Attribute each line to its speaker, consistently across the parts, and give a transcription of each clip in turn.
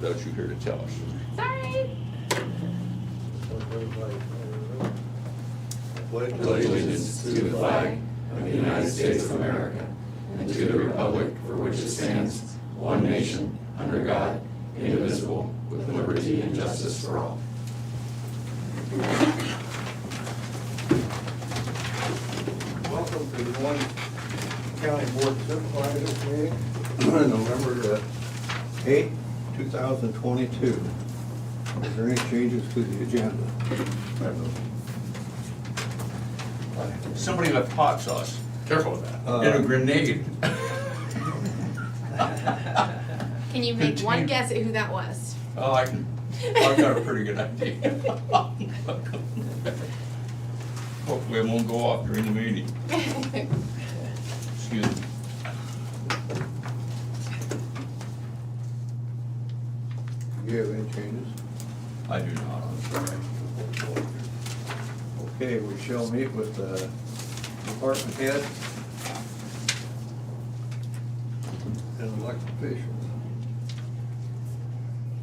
Speaker 1: Without you here to tell us.
Speaker 2: Sorry.
Speaker 1: Pledge allegiance to the flag of the United States of America and to the republic for which it stands, one nation, under God, indivisible, with liberty and justice for all.
Speaker 3: Welcome to the Moines County Board of Supervisors meeting, November 8, 2022. Is there any changes to the agenda?
Speaker 1: Somebody left hot sauce
Speaker 4: Careful with that.
Speaker 1: in a grenade.
Speaker 2: Can you make one guess at who that was?
Speaker 1: Oh, I've got a pretty good idea. Hopefully it won't go off during the meeting. Excuse me.
Speaker 3: Do you have any changes?
Speaker 1: I do not, I'm sorry.
Speaker 3: Okay, we shall meet with the department head and elected officials.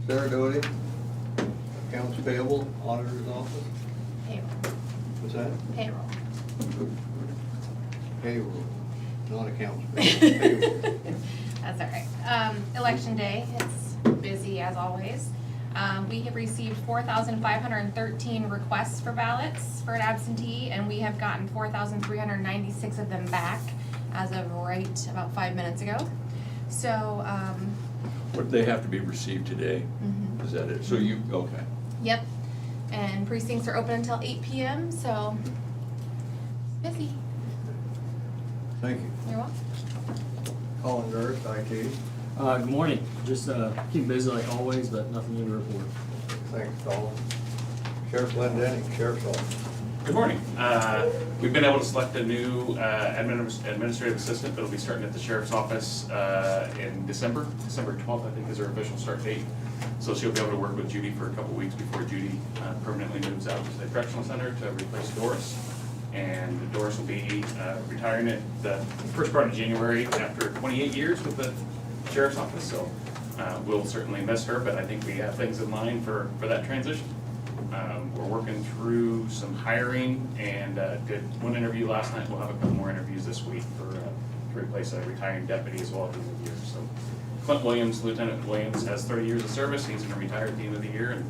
Speaker 3: Sarah Doty, accounts payable, auditor's office.
Speaker 2: Payroll.
Speaker 3: What's that?
Speaker 2: Payroll.
Speaker 3: Payroll, not accounts payable. Payroll.
Speaker 2: That's all right. Election day, it's busy as always. We have received 4,513 requests for ballots for an absentee, and we have gotten 4,396 of them back as of right about 5 minutes ago. So,
Speaker 1: But they have to be received today?
Speaker 2: Mhm.
Speaker 1: Is that it? So you, okay.
Speaker 2: yep. And precincts are open until 8 p.m., so busy.
Speaker 3: Thank you.
Speaker 2: You're welcome.
Speaker 3: Colin Durst, IT.
Speaker 5: Good morning. Just keep busy like always, but nothing new to report.
Speaker 3: Thanks, Colin. Sheriff Glenn Denning, Sheriff's Office.
Speaker 4: Good morning. We've been able to select a new administrative assistant that'll be starting at the sheriff's office in December. December 12th, I think, is her official start date. So she'll be able to work with Judy for a couple weeks before Judy permanently moves out to the correctional center to replace Doris. And Doris will be retiring at the first part of January after 28 years with the sheriff's office. So we'll certainly miss her, but I think we have things in line for that transition. We're working through some hiring and did one interview last night. We'll have a couple more interviews this week to replace a retiring deputy as well at the end of the year. So Clint Williams, Lieutenant Williams, has 30 years of service. He's going to retire at the end of the year, and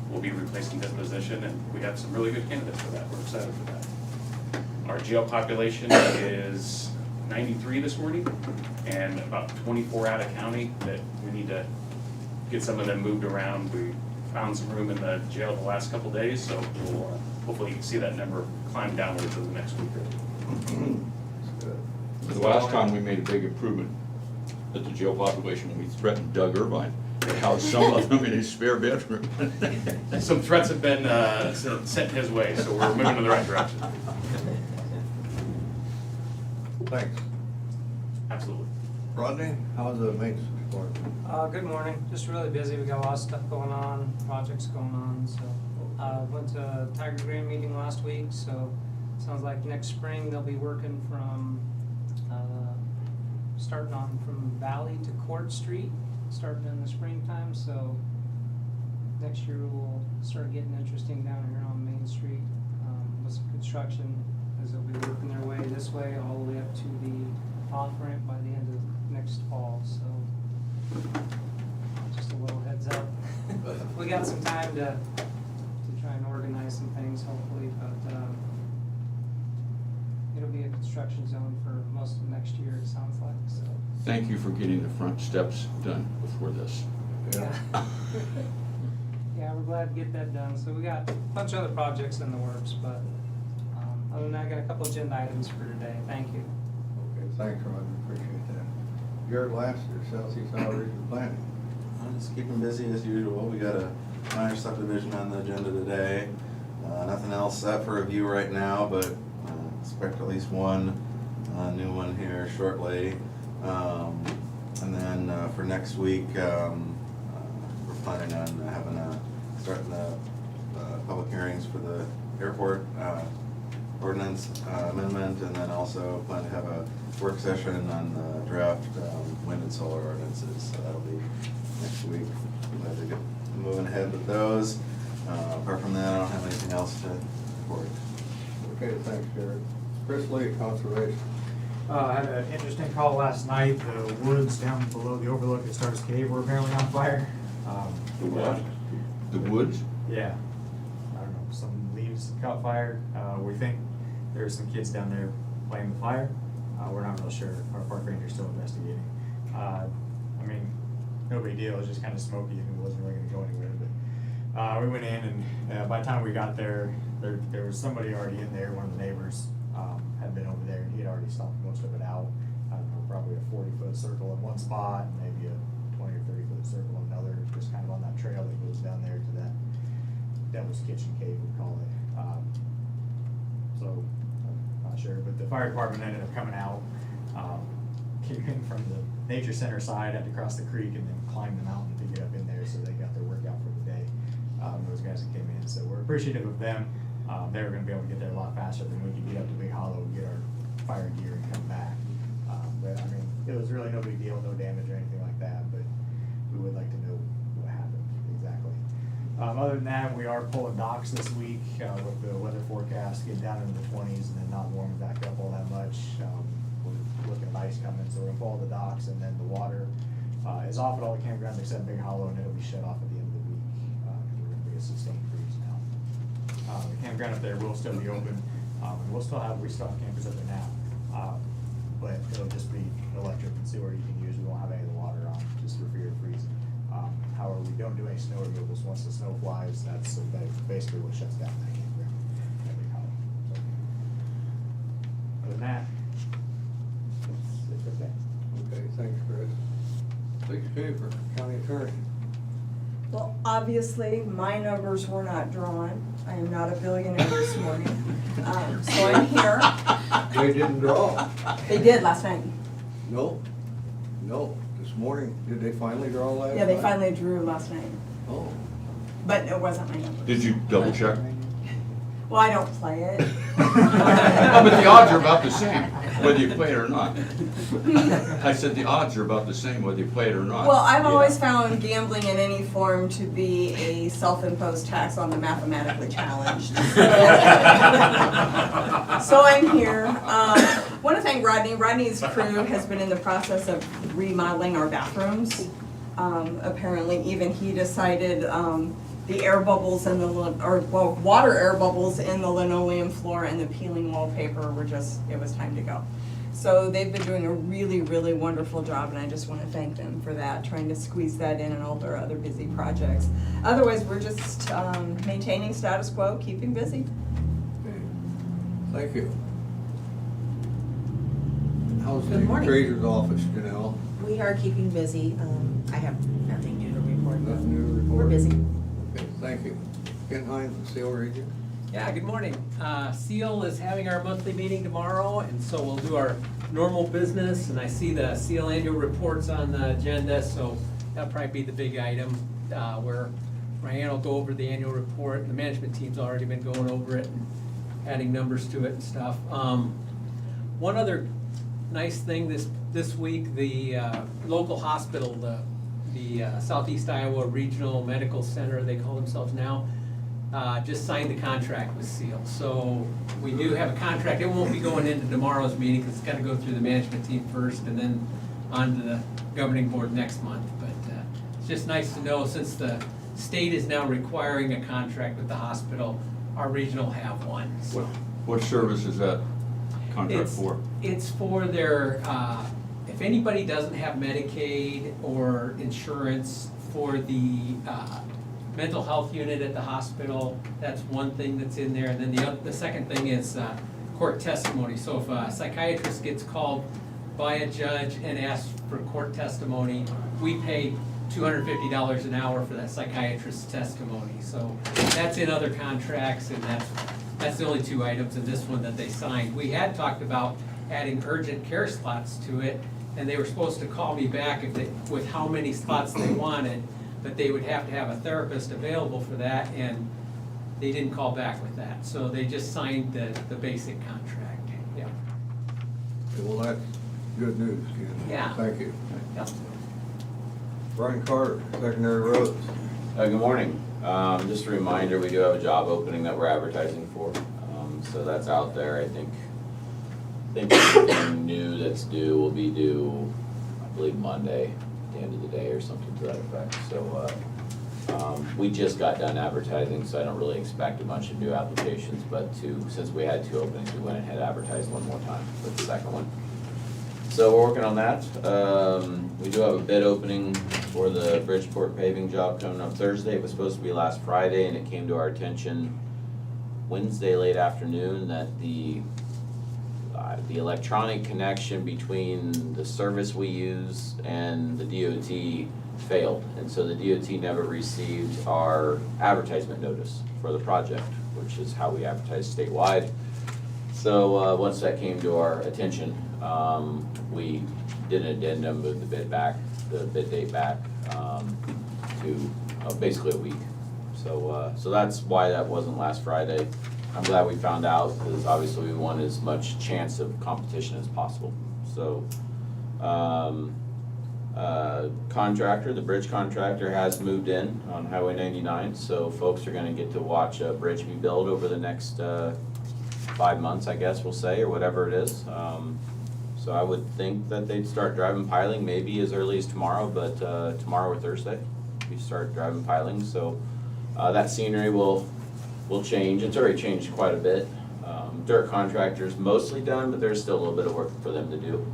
Speaker 4: we'll be replacing his position. And we have some really good candidates for that. We're excited for that. Our jail population is 93 this morning, and about 24 out of county that we need to get some of them moved around. We found some room in the jail the last couple days, so we'll hopefully see that number climb downwards over the next week or two.
Speaker 1: The last time we made a big improvement at the jail population, when we threatened Doug Irvine to house some of them in his spare bedroom.
Speaker 4: Some threats have been sent his way, so we're moving in the right direction.
Speaker 3: Thanks.
Speaker 4: Absolutely.
Speaker 3: Rodney, how's the maintenance department?
Speaker 6: Good morning. Just really busy. We got a lot of stuff going on, projects going on, so. Went to a Tiger Green meeting last week, so sounds like next spring they'll be working from, starting on from Valley to Court Street, starting in the springtime, so next year we'll start getting interesting down here on Main Street, with some construction, as they'll be working their way this way, all the way up to the off ramp by the end of next fall, so just a little heads up. We got some time to try and organize some things hopefully, but it'll be a construction zone for most of next year, it sounds like, so.
Speaker 1: Thank you for getting the front steps done before this.
Speaker 3: Yeah.
Speaker 6: Yeah, we're glad to get that done. So we got a bunch of other projects in the works, but other than that, I got a couple agenda items for today. Thank you.
Speaker 3: Okay, thanks, Rodney, appreciate that. Garrett Laster, Southeast Iowa Regional Planning.
Speaker 7: I'm just keeping busy as usual. We got a minor subdivision on the agenda today. Nothing else set for review right now, but expect at least one new one here shortly. And then for next week, we're planning on starting the public hearings for the airport ordinance amendment, and then also plan to have a work session on draft wind and solar ordinances, so that'll be next week. Glad to get moving ahead with those. Apart from that, I don't have anything else to report.
Speaker 3: Okay, thanks, Jared. Chris Lee, Conservation.
Speaker 8: I had an interesting call last night. The woods down below the overlook at Stars Cave were apparently on fire.
Speaker 1: The what? The woods?
Speaker 8: Yeah. I don't know, some leaves caught fire. We think there's some kids down there playing the fire. We're not real sure. Our park ranger's still investigating. I mean, no big deal. It was just kind of smoky and it wasn't really gonna go anywhere. But we went in and by the time we got there was somebody already in there. One of the neighbors had been over there and he had already stomped most of it out. I don't know, probably a 40-foot circle in one spot and maybe a 20 or 30-foot circle in another, just kind of on that trail that goes down there to that Devil's Kitchen Cave, we call it. So, I'm not sure, but the fire department ended up coming out, came in from the nature center side, had to cross the creek and then climb the mountain to get up in there, so they got their work out for the day. Those guys that came in, so we're appreciative of them. They were gonna be able to get there a lot faster than we could get up to Big Hollow and get our fire gear and come back. But I mean, it was really no big deal, no damage or anything like that, but we would like to know what happened exactly. Other than that, we are pulling docks this week with the weather forecast getting down into the 20s and then not warming back up all that much. We're looking at ice coming, so we're gonna pull the docks, and then the water is off at all the campgrounds except Big Hollow, and it'll be shut off at the end of the week because we're gonna be a sustained freeze now. The campground up there will still be open, and we still have campers up there now, but it'll just be electric and sewer you can use. We won't have any of the water on, just for fear of freezing. However, we don't do any snow removals. Once the snow flies, that's basically what shuts down that campground at Big Hollow. So, other than that, it's okay.
Speaker 3: Okay, thanks, Chris. Lisa Schaefer, County Attorney.
Speaker 9: Well, obviously, my numbers were not drawn. I am not a billionaire this morning. So I'm here.
Speaker 3: They didn't draw.
Speaker 9: They did last night.
Speaker 3: No, this morning, did they finally draw last night?
Speaker 9: Yeah, they finally drew last night,
Speaker 3: Oh.
Speaker 9: but it wasn't my number.
Speaker 1: Did you double check?
Speaker 9: Well, I don't play it.
Speaker 1: Oh, but the odds are about the same, whether you play it or not. I said the odds are about the same whether you play it or not.
Speaker 9: Well, I've always found gambling in any form to be a self-imposed tax on the mathematically challenged. So I'm here. Want to thank Rodney. Rodney's crew has been in the process of remodeling our bathrooms. Apparently, even he decided the air bubbles in the, water air bubbles in the linoleum floor and the peeling wallpaper were just, it was time to go. So they've been doing a really, really wonderful job, and I just want to thank them for that, trying to squeeze that in and all their other busy projects. Otherwise, we're just maintaining status quo, keeping busy.
Speaker 3: Okay. Thank you. How's the
Speaker 10: Good morning.
Speaker 3: appraiser's office, Janelle?
Speaker 10: We are keeping busy. I have nothing new to report.
Speaker 3: Nothing new to report?
Speaker 10: We're busy.
Speaker 3: Okay, thank you. Ken Hines, the Seal Region.
Speaker 11: Yeah, good morning. Seal is having our monthly meeting tomorrow, and so we'll do our normal business, and I see the Seal annual reports on the agenda, so that'll probably be the big item, where Ryan will go over the annual report, and the management team's already been going over it and adding numbers to it and stuff. One other nice thing this week, the local hospital, the Southeast Iowa Regional Medical Center, they call themselves now, just signed a contract with Seal. So we do have a contract. It won't be going into tomorrow's meeting because it's got to go through the management team first and then on to the governing board next month. But it's just nice to know, since the state is now requiring a contract with the hospital, our regional will have one. So
Speaker 1: What service is that contract for?
Speaker 11: it's for their, if anybody doesn't have Medicaid or insurance for the mental health unit at the hospital, that's one thing that's in there. And then the second thing is court testimony. So if a psychiatrist gets called by a judge and asks for court testimony, we pay $250 an hour for that psychiatrist's testimony. So that's in other contracts, and that's the only two items in this one that they signed. We had talked about adding urgent care slots to it, and they were supposed to call me back with how many slots they wanted, but they would have to have a therapist available for that, and they didn't call back with that. So they just signed the basic contract, yeah.
Speaker 3: Well, Good news, Ken.
Speaker 11: Yeah.
Speaker 3: Thank you.
Speaker 11: Yep.
Speaker 3: Brian Carter, secondary roads.
Speaker 12: Good morning. Just a reminder, we do have a job opening that we're advertising for. So that's out there. I think anything new that's due will be due, I believe, Monday, at the end of the day or something to that effect. So we just got done advertising, so I don't really expect a bunch of new applications, but since we had 2 openings, we went ahead and advertised one more time for the second one. So we're working on that. We do have a bid opening for the Bridgeport paving job coming up Thursday. It was supposed to be last Friday, and it came to our attention Wednesday late afternoon that the electronic connection between the service we use and the DOT failed. And so the DOT never received our advertisement notice for the project, which is how we advertise statewide. So once that came to our attention, we did an addendum, moved the bid date back to basically a week. So that's why that wasn't last Friday. I'm glad we found out, because obviously we want as much chance of competition as possible. So contractor, the bridge contractor has moved in on Highway 99, so folks are gonna get to watch a bridge be built over the next 5 months, I guess we'll say, or whatever it is. So I would think that they'd start driving piling maybe as early as tomorrow, but tomorrow or Thursday, we start driving piling. So that scenery will change. It's already changed quite a bit. Dirt contractor's mostly done, but there's still a little bit of work for them to do.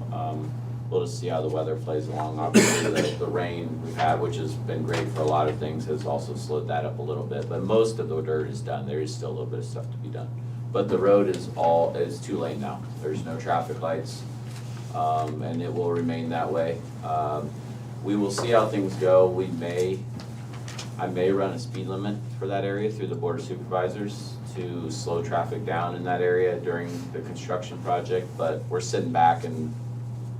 Speaker 12: We'll just see how the weather plays along. Obviously, the rain we've had, which has been great for a lot of things, has also slowed that up a little bit. But most of the dirt is done. There is still a little bit of stuff to be done. But the road is 2-lane now. There's no traffic lights, and it will remain that way. We will see how things go. I may run a speed limit for that area through the Board of Supervisors to slow traffic down in that area during the construction project, but we're sitting back and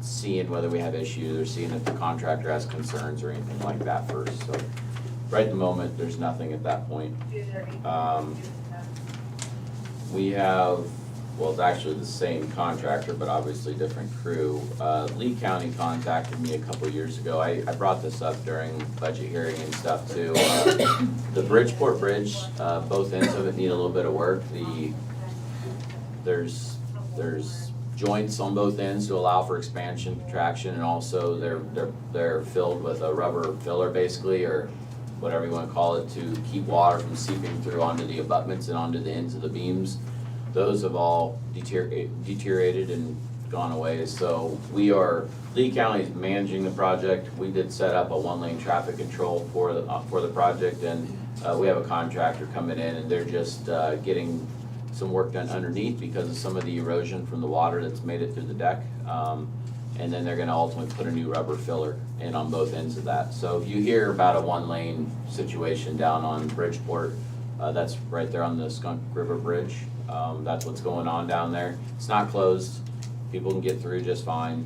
Speaker 12: seeing whether we have issues or seeing if the contractor has concerns or anything like that first. So right at the moment, there's nothing at that point. We have, well, it's actually the same contractor, but obviously different crew. Lee County contacted me a couple years ago. I brought this up during budget hearing and stuff too. The Bridgeport Bridge, both ends of it need a little bit of work. There's joints on both ends to allow for expansion, contraction, and also they're filled with a rubber filler basically, or whatever you want to call it, to keep water from seeping through onto the abutments and onto the ends of the beams. Those have all deteriorated and gone away. So Lee County is managing the project. We did set up a 1-lane traffic control for the project, and we have a contractor coming in, and they're just getting some work done underneath because of some of the erosion from the water that's made it through the deck. And then they're gonna ultimately put a new rubber filler in on both ends of that. So if you hear about a 1-lane situation down on Bridgeport, that's right there on the Skunk River Bridge. That's what's going on down there. It's not closed. People can get through just fine.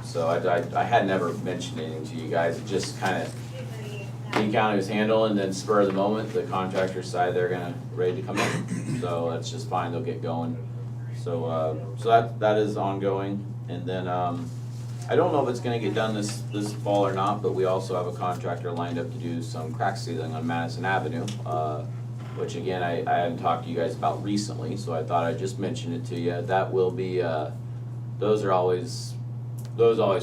Speaker 12: So I had never mentioned anything to you guys. It just kind of, Lee County was handling, and then spur of the moment, the contractor side, they're ready to come in. So that's just fine, they'll get going. So that is ongoing. And then, I don't know if it's gonna get done this fall or not, but we also have a contractor lined up to do some crack sealing on Madison Avenue, which again, I hadn't talked to you guys about recently, so I thought I'd just mention it to you. That will be, those always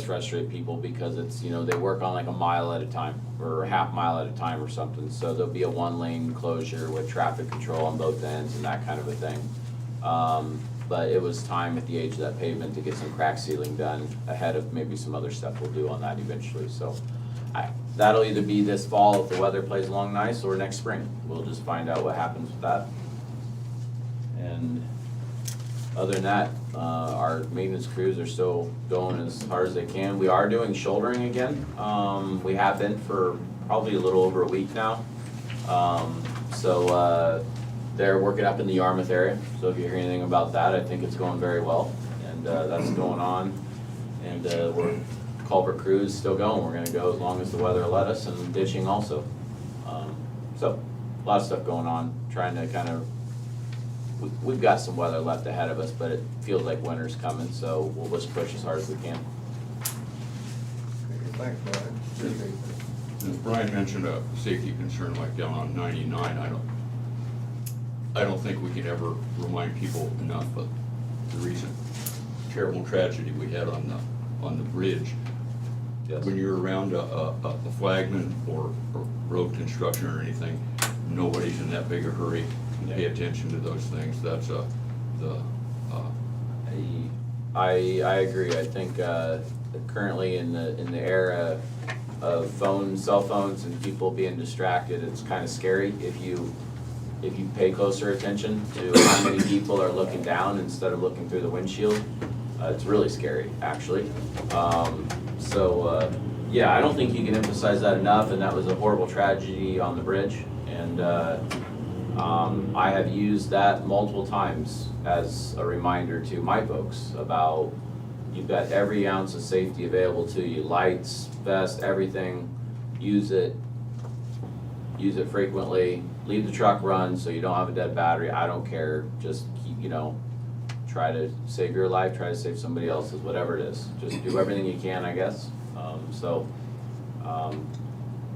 Speaker 12: frustrate people because it's, they work on like a mile at a time or a half mile at a time or something. So there'll be a 1-lane closure with traffic control on both ends and that kind of a thing. But it was time at the age of that pavement to get some crack sealing done ahead of maybe some other stuff we'll do on that eventually. So that'll either be this fall if the weather plays along nice, or next spring. We'll just find out what happens with that. And other than that, our maintenance crews are still going as hard as they can. We are doing shouldering again. We have been for probably a little over a week now. They're working up in the Yarmouth area, so if you hear anything about that, I think it's going very well, and that's going on. And we're culvert crews still going. We're gonna go as long as the weather will let us, and ditching also. So a lot of stuff going on, trying to kind of we've got some weather left ahead of us, but it feels like winter's coming, so we'll just push as hard as we can.
Speaker 3: Okay, thanks, Brian. Appreciate that.
Speaker 1: As Brian mentioned a safety concern like down on 99, I don't think we can ever remind people enough of the recent terrible tragedy we had on the bridge.
Speaker 12: Yes.
Speaker 1: When you're around a flagman or road construction or anything, nobody's in that big a hurry to pay attention to those things. That's
Speaker 12: I agree. I think currently in the era of cell phones and people being distracted, it's kind of scary if you pay closer attention to how many people are looking down instead of looking through the windshield. It's really scary, actually. Yeah, I don't think you can emphasize that enough, and that was a horrible tragedy on the bridge. And I have used that multiple times as a reminder to my folks about you've got every ounce of safety available to you, lights, vest, everything. Use it frequently. Leave the truck run so you don't have a dead battery. I don't care. Just keep, try to save your life, try to save somebody else's, whatever it is. Just do everything you can, I guess.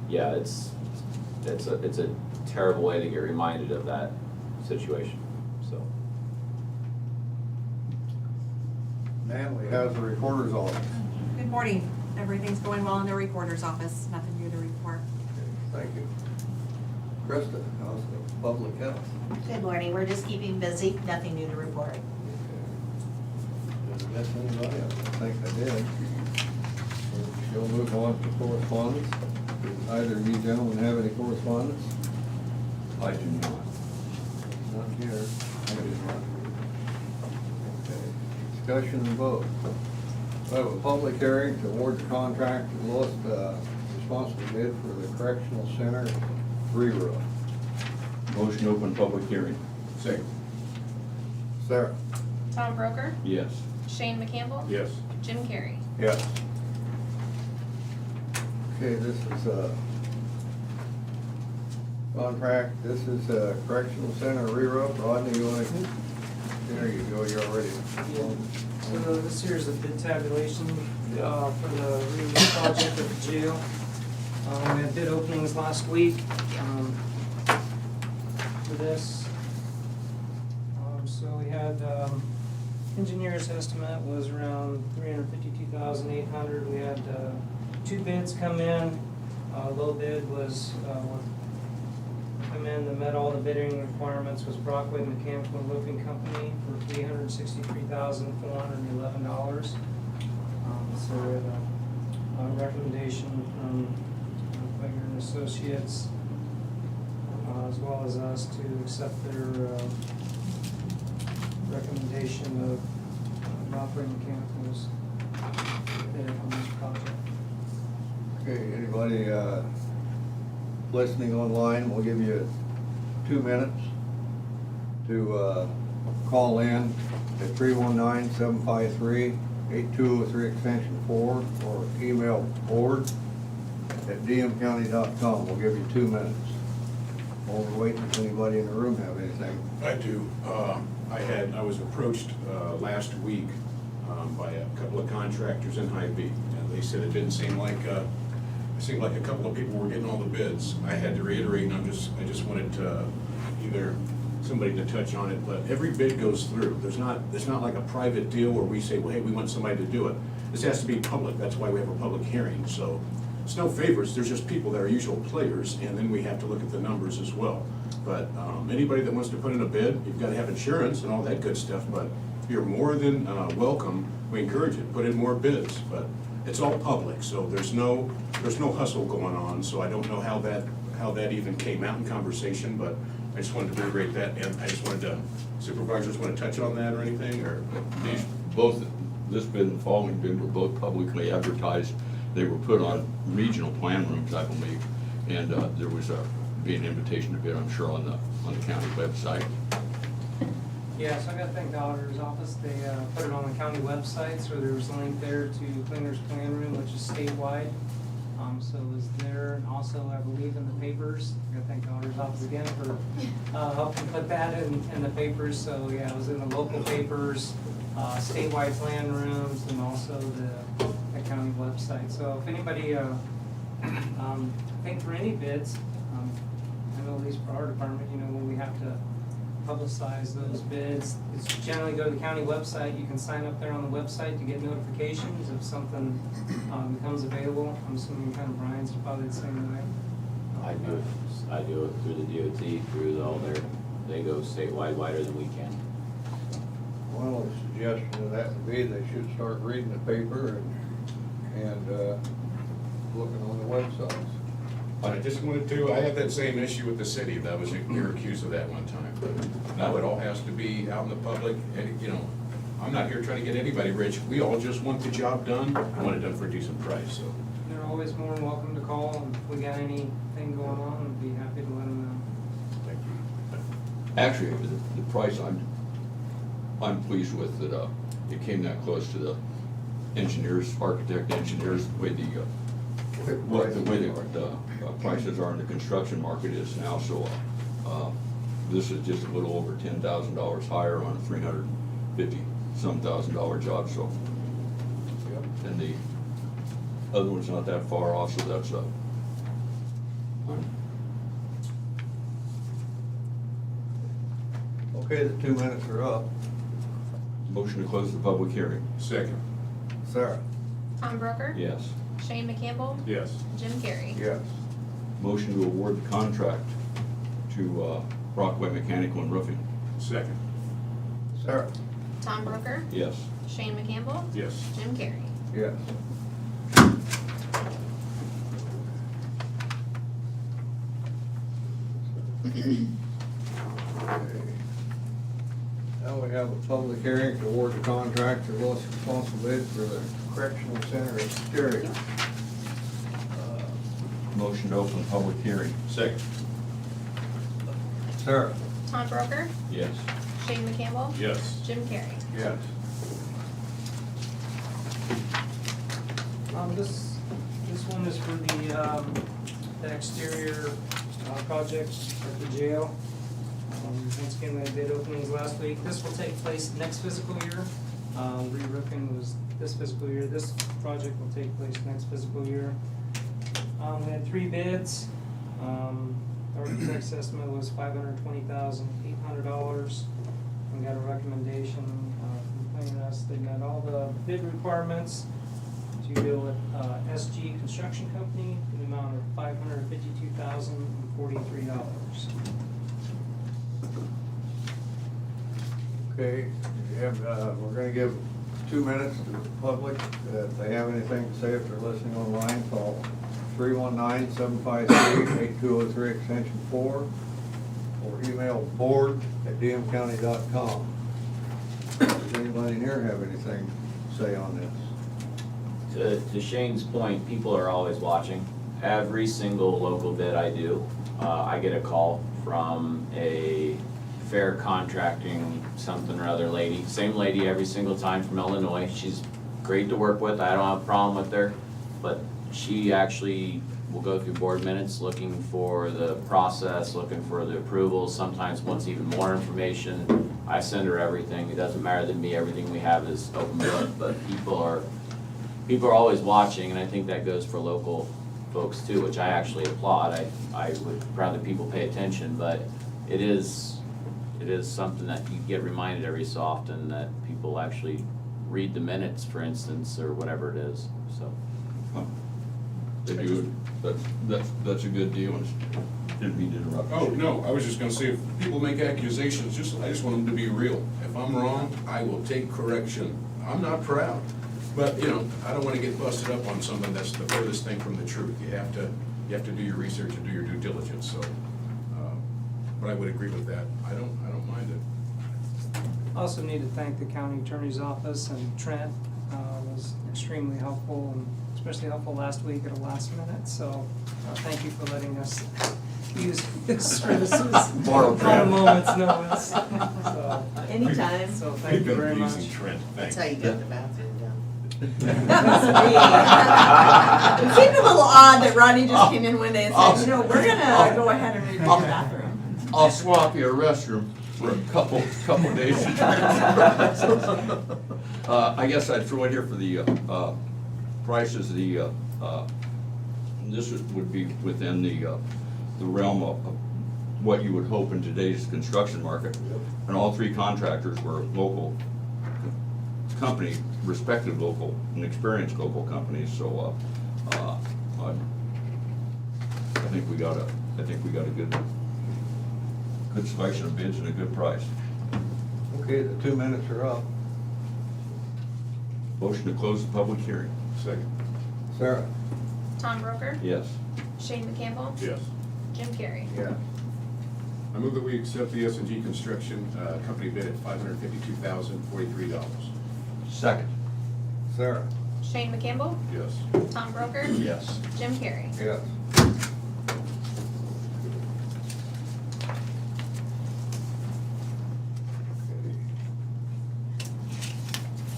Speaker 12: Yeah, it's a terrible way to get reminded of that situation, so.
Speaker 3: Natalie, how's the recorder's office?
Speaker 10: Good morning. Everything's going well in the recorder's office. Nothing new to report.
Speaker 3: Thank you. Krista, how's the public health?
Speaker 10: Good morning. We're just keeping busy. Nothing new to report.
Speaker 3: Did I miss anybody? I think I did. She'll move on to correspondence. Does either of you gentlemen have any correspondence?
Speaker 1: I do not.
Speaker 3: Not here. I do not. Okay. Discussion and vote. We have a public hearing to award the contract to the lowest responsible bid for the correctional center re-roof.
Speaker 1: Motion to open public hearing. Second.
Speaker 3: Sarah?
Speaker 2: Tom Broker,
Speaker 1: Yes.
Speaker 2: Shane McCampbell.
Speaker 1: Yes.
Speaker 2: Jim Carrey.
Speaker 3: Yes. Okay, this is a contract, this is a correctional center re-roof. Rodney, you wanna, there you go, you're already.
Speaker 6: So this here's the bid tabulation for the re-roof project at the jail. We had bid openings last week for this. So we had, engineer's estimate was around $352,800. We had 2 bids come in. Low bid was come in that met all the bidding requirements was Brockway Mechanical and Roofing Company for $363,411. So we had a recommendation from Quaker and Associates, as well as us, to accept their recommendation of Brockway Mechanical's bid on this project.
Speaker 3: Okay, anybody listening online, we'll give you 2 minutes to call in at 319-753-8203 extension 4 or email board@dmcounty.com. We'll give you 2 minutes. While we're waiting, does anybody in the room have anything?
Speaker 13: I do. I was approached last week by a couple of contractors in Hy-Vee, and they said it didn't seem like it seemed like a couple of people were getting all the bids. I had to reiterate, and I just wanted to either somebody to touch on it, but every bid goes through. There's not like a private deal where we say, well, hey, we want somebody to do it. This has to be public. That's why we have a public hearing. So it's no favors. There's just people that are usual players, and then we have to look at the numbers as well. But anybody that wants to put in a bid, you've got to have insurance and all that good stuff, but you're more than welcome. We encourage it. Put in more bids, but it's all public, so there's no hustle going on. So I don't know how that even came out in conversation, but I just wanted to reiterate that, and I just wanted to, supervisors want to touch on that or anything, or?
Speaker 1: These, both, this bid and the following bid were both publicly advertised. They were put on regional plan rooms, I believe, and there was be an invitation to bid, I'm sure, on the county website.
Speaker 6: Yeah, so I gotta thank the auditor's office. They put it on the county website, so there was a link there to Cleaner's Plan Room, which is statewide. So it was there, and also I believe in the papers. I gotta thank the auditor's office again for helping put that in the papers. So yeah, it was in the local papers, statewide plan rooms, and also the county website. So if anybody, think for any bids, I know at least for our department, you know, when we have to publicize those bids, it's generally go to the county website. You can sign up there on the website to get notifications if something becomes available. I'm assuming kind of Brian's probably the same way.
Speaker 12: I do it through the DOT, through all they go statewide wider than we can.
Speaker 3: Well, a suggestion of that would be they should start reading the paper and looking on the websites.
Speaker 13: I just wanted to, I had that same issue with the city, that was, we were accused of that one time. But now it all has to be out in the public, and, you know, I'm not here trying to get anybody rich, we all just want the job done, want it done for a decent price, so.
Speaker 6: They're always more than welcome to call, and if we got anything going on, I'd be happy to let them know.
Speaker 13: Thank you.
Speaker 14: Actually, the price I'm pleased with that, it came that close to the engineers, architect engineers, the way the prices are in the construction market is now, so, this is just a little over $10,000 higher on a $350-some thousand job, so. And the other one's not that far off, so that's
Speaker 3: Okay, the 2 minutes are up.
Speaker 14: motion to close the public hearing.
Speaker 13: Second.
Speaker 3: Sarah?
Speaker 2: Tom Brooker?
Speaker 14: Yes.
Speaker 2: Shane McCampbell?
Speaker 13: Yes.
Speaker 2: Jim Carrey?
Speaker 3: Yes.
Speaker 14: Motion to award the contract to Rockaway Mechanical and Roofing.
Speaker 13: Second.
Speaker 3: Sarah?
Speaker 2: Tom Brooker?
Speaker 14: Yes.
Speaker 2: Shane McCampbell?
Speaker 13: Yes.
Speaker 2: Jim Carrey?
Speaker 3: Yes. Okay. Now we have a public hearing to award the contract to lowest responsible bid for the correctional center exterior.
Speaker 14: Motion to open public hearing.
Speaker 13: Second.
Speaker 3: Sarah?
Speaker 2: Tom Brooker?
Speaker 14: Yes.
Speaker 2: Shane McCampbell?
Speaker 13: Yes.
Speaker 2: Jim Carrey?
Speaker 3: Yes.
Speaker 6: This one is for the exterior project at the jail. Once again, we had bid openings last week. This will take place next fiscal year. Re-roofing was this fiscal year. This project will take place next fiscal year. We had 3 bids. Architect's estimate was $520,800. We got a recommendation from Plain us. They met all the bid requirements to go with SG Construction Company in the amount of $552,043.
Speaker 3: Okay, you have, we're gonna give 2 minutes to the public. If they have anything to say, if they're listening online, call 319-753-8203 extension 4, or email board@dmcounty.com. Does anybody in here have anything to say on this?
Speaker 12: To Shane's point, people are always watching. Every single local bid I do, I get a call from a fair contracting something or other lady. Same lady every single time from Illinois. She's great to work with. I don't have a problem with her. But she actually will go through board minutes looking for the process, looking for the approvals, sometimes wants even more information. I send her everything. It doesn't matter to me. Everything we have is open book, but people are always watching, and I think that goes for local folks too, which I actually applaud. I would rather people pay attention, but it is something that you get reminded every so often that people actually read the minutes, for instance, or whatever it is, so.
Speaker 14: They do, that's a good deal, and didn't mean to interrupt.
Speaker 13: Oh, no, I was just gonna say, if people make accusations, I just want them to be real. If I'm wrong, I will take correction. I'm not proud, but, you know, I don't wanna get busted up on something that's the furthest thing from the truth. You have to do your research and do your due diligence, so, but I would agree with that. I don't mind it.
Speaker 6: I also need to thank the county attorney's office, and Trent was extremely helpful, and especially helpful last week at the last minute, so thank you for letting us use his services on a moment's notice. So,
Speaker 9: Anytime.
Speaker 6: so thank you very much.
Speaker 13: Trent,
Speaker 10: That's
Speaker 13: thanks.
Speaker 10: how you got the bathroom done.
Speaker 9: That must be. It seemed a little odd that Rodney just came in one day and said, you know, we're gonna go ahead and redo the bathroom.
Speaker 14: I'll swap you a restroom for a couple days. I guess I'd throw in here for the prices, this would be within the realm of what you would hope in today's construction market. And all three contractors were local company, respected local and experienced local companies, so I think we got a good selection of bids and a good price.
Speaker 3: Okay, the 2 minutes are up.
Speaker 14: Motion to close the public hearing.
Speaker 13: Second.
Speaker 3: Sarah?
Speaker 2: Tom Broker,
Speaker 14: Yes.
Speaker 2: Shane McCampbell,
Speaker 13: Yes.
Speaker 2: Jim Carrey.
Speaker 3: Yeah.
Speaker 13: I move that we accept the S&G Construction Company bid at $552,043.
Speaker 14: Second.
Speaker 3: Sarah?
Speaker 2: Shane McCampbell,
Speaker 13: Yes.
Speaker 2: Tom Broker,
Speaker 14: Yes.
Speaker 2: Jim Carrey.
Speaker 3: Yes.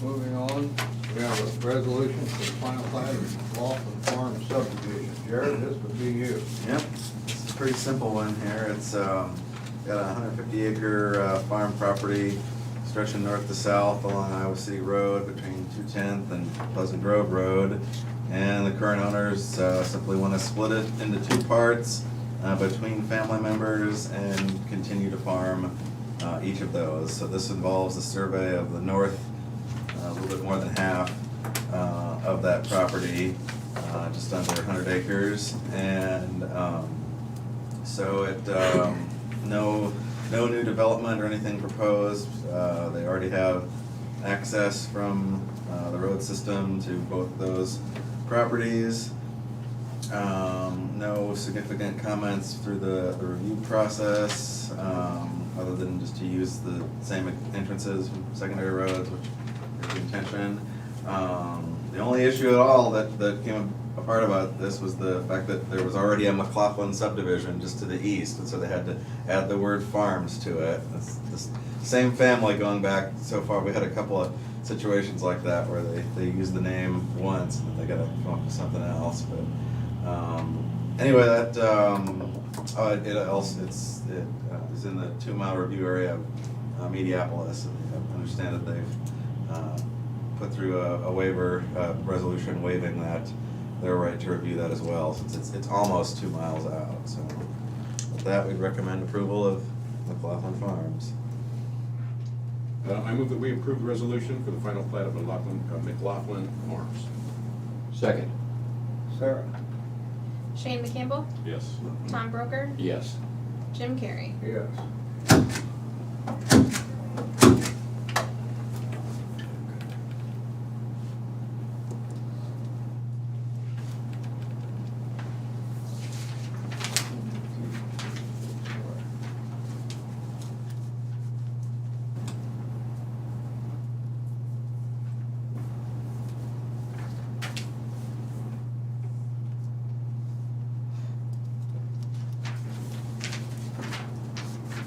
Speaker 3: Moving on, we have a resolution for the final plat of Laughlin Farm subdivision. Jared, this would be you.
Speaker 7: Yep, this is a pretty simple one here. It's got a 150-acre farm property stretching north to south along Iowa City Road between 210th and Pleasant Grove Road. And the current owners simply want to split it into two parts between family members and continue to farm each of those. So this involves a survey of the north, a little bit more than half of that property, just under 100 acres. And so it, no new development or anything proposed. They already have access from the road system to both those properties. No significant comments through the review process, other than just to use the same entrances from secondary roads, which is the intention. The only issue at all that came apart about this was the fact that there was already a McLaughlin subdivision just to the east, and so they had to add the word farms to it. It's the same family going back so far. We had a couple of situations like that where they used the name once and they got to come up with something else. But anyway, that it's in the 2 mile review area of Mediapolis, and I understand that they've put through a waiver resolution waiving that their right to review that as well, since it's almost 2 miles out. So with that, we'd recommend approval of McLaughlin Farms.
Speaker 13: I move that we approve the resolution for the final plat of McLaughlin Farms.
Speaker 14: Second.
Speaker 3: Sarah?
Speaker 2: Shane McCampbell,
Speaker 13: Yes.
Speaker 2: Tom Broker,
Speaker 14: Yes.
Speaker 2: Jim Carrey.
Speaker 3: Yes.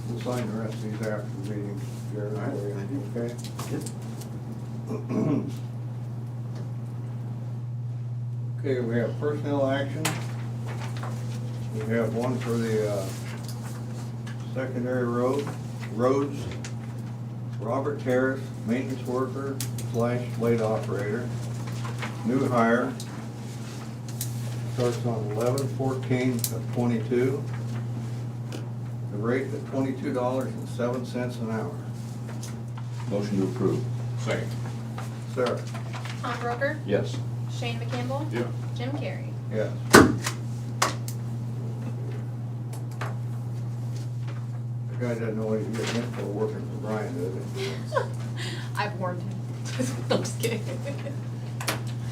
Speaker 3: We'll sign the rest of these after the meeting, Jared.
Speaker 7: All right, thank you.
Speaker 3: Okay?
Speaker 7: Yep.
Speaker 3: Okay, we have personnel action. We have one for the secondary roads. Robert Terrace, maintenance worker / blade operator. New hire. Starts on 11/14/22. The rate at $22.07 an hour.
Speaker 14: Motion to approve.
Speaker 13: Second.
Speaker 3: Sarah?
Speaker 2: Tom Broker,
Speaker 14: Yes.
Speaker 2: Shane McCampbell,
Speaker 13: Yeah.
Speaker 2: Jim Carrey.
Speaker 3: Yes. The guy doesn't know what he's getting in for working for Brian, does he?
Speaker 2: I've warned him. I'm just kidding.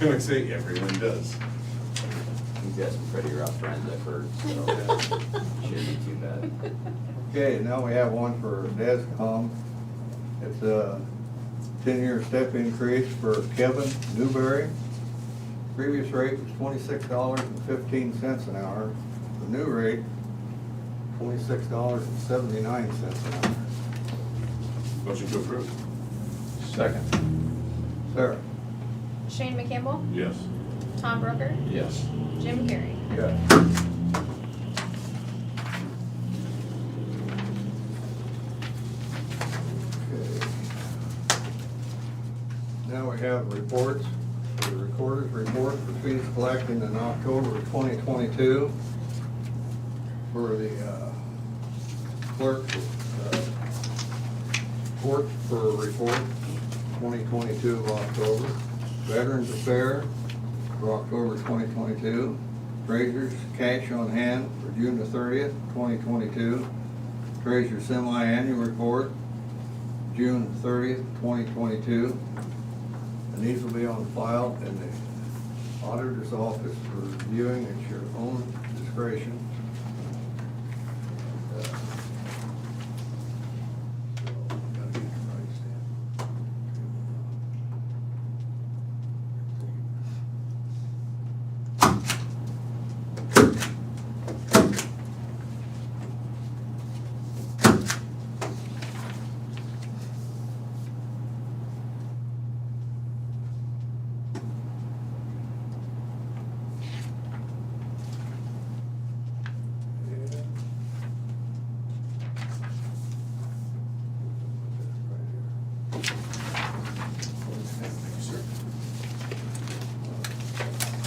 Speaker 13: I would say everyone does.
Speaker 12: He's got some pretty rough friends, I've heard, so shouldn't be too bad.
Speaker 3: Okay, now we have one for DESCOM. It's a 10-year step increase for Kevin Newberry. Previous rate was $26.15 an hour. The new rate, $26.79 an hour.
Speaker 13: Motion to approve.
Speaker 14: Second.
Speaker 3: Sarah?
Speaker 2: Shane McCampbell,
Speaker 13: Yes.
Speaker 2: Tom Brooker,
Speaker 12: Yes.
Speaker 2: Jim Carrey.
Speaker 3: Yeah. Okay. Now we have reports. The recorder's report for fees collected in October of 2022. For the clerk, court for a report, 2022 of October. Veterans Affair for October 2022. Treasurer's cash on hand for June the 30th, 2022. Treasurer's semi-annual report, June 30th, 2022. And these will be on file in the auditor's office for reviewing at your own discretion.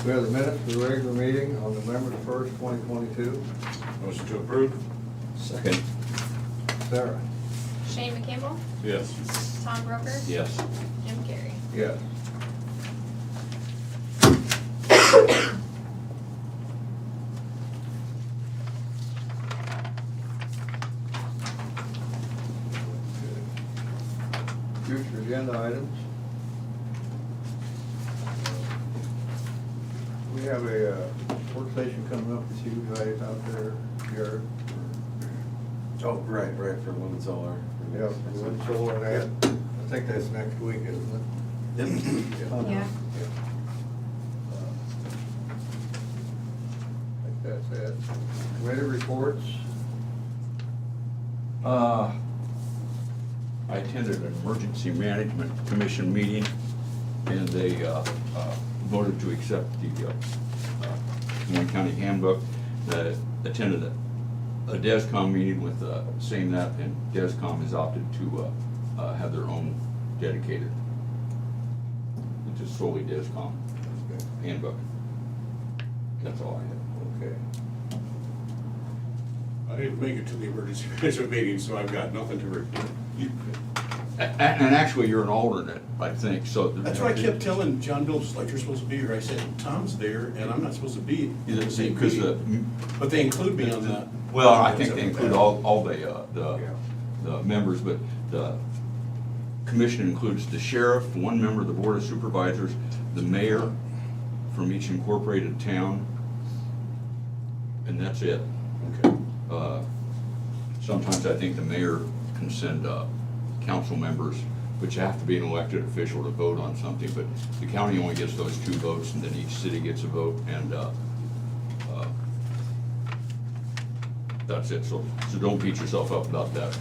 Speaker 3: We have the minutes for the regular meeting on November the 1st, 2022.
Speaker 13: Motion to approve?
Speaker 14: Second.
Speaker 3: Sarah?
Speaker 2: Shane McCampbell,
Speaker 13: Yes.
Speaker 2: Tom Brooker,
Speaker 14: Yes.
Speaker 2: Jim Carrey.
Speaker 3: Yes. Future agenda items. We have a work session coming up with you guys out there, Jared.
Speaker 7: Oh, right, for Women Solar.
Speaker 3: Yeah, for wind, solar, and that. I think that's next week, isn't it?
Speaker 7: Yep.
Speaker 2: Yeah.
Speaker 3: I think that's it. Committee reports.
Speaker 14: I attended an emergency management commission meeting, and they voted to accept the Moines County handbook. Attended a DESCOM meeting with saying that, and DESCOM has opted to have their own dedicated, which is solely DESCOM handbook. That's all I have.
Speaker 3: Okay.
Speaker 13: I didn't make it to the emergency management meeting, so I've got nothing to report.
Speaker 14: And actually, you're an alternate, I think, so.
Speaker 13: That's what I kept telling John Bill, just like you're supposed to be here. I said, Tom's there, and I'm not supposed to be in the same
Speaker 14: Because
Speaker 13: meeting. But they include me on that.
Speaker 14: well, I think they include all the members, but the commission includes the sheriff, one member of the board of supervisors, the mayor from each incorporated town, and that's it.
Speaker 13: Okay.
Speaker 14: Sometimes I think the mayor can send council members, which have to be an elected official to vote on something, but the county only gets those 2 votes, and then each city gets a vote, and that's it. So don't beat yourself up about that.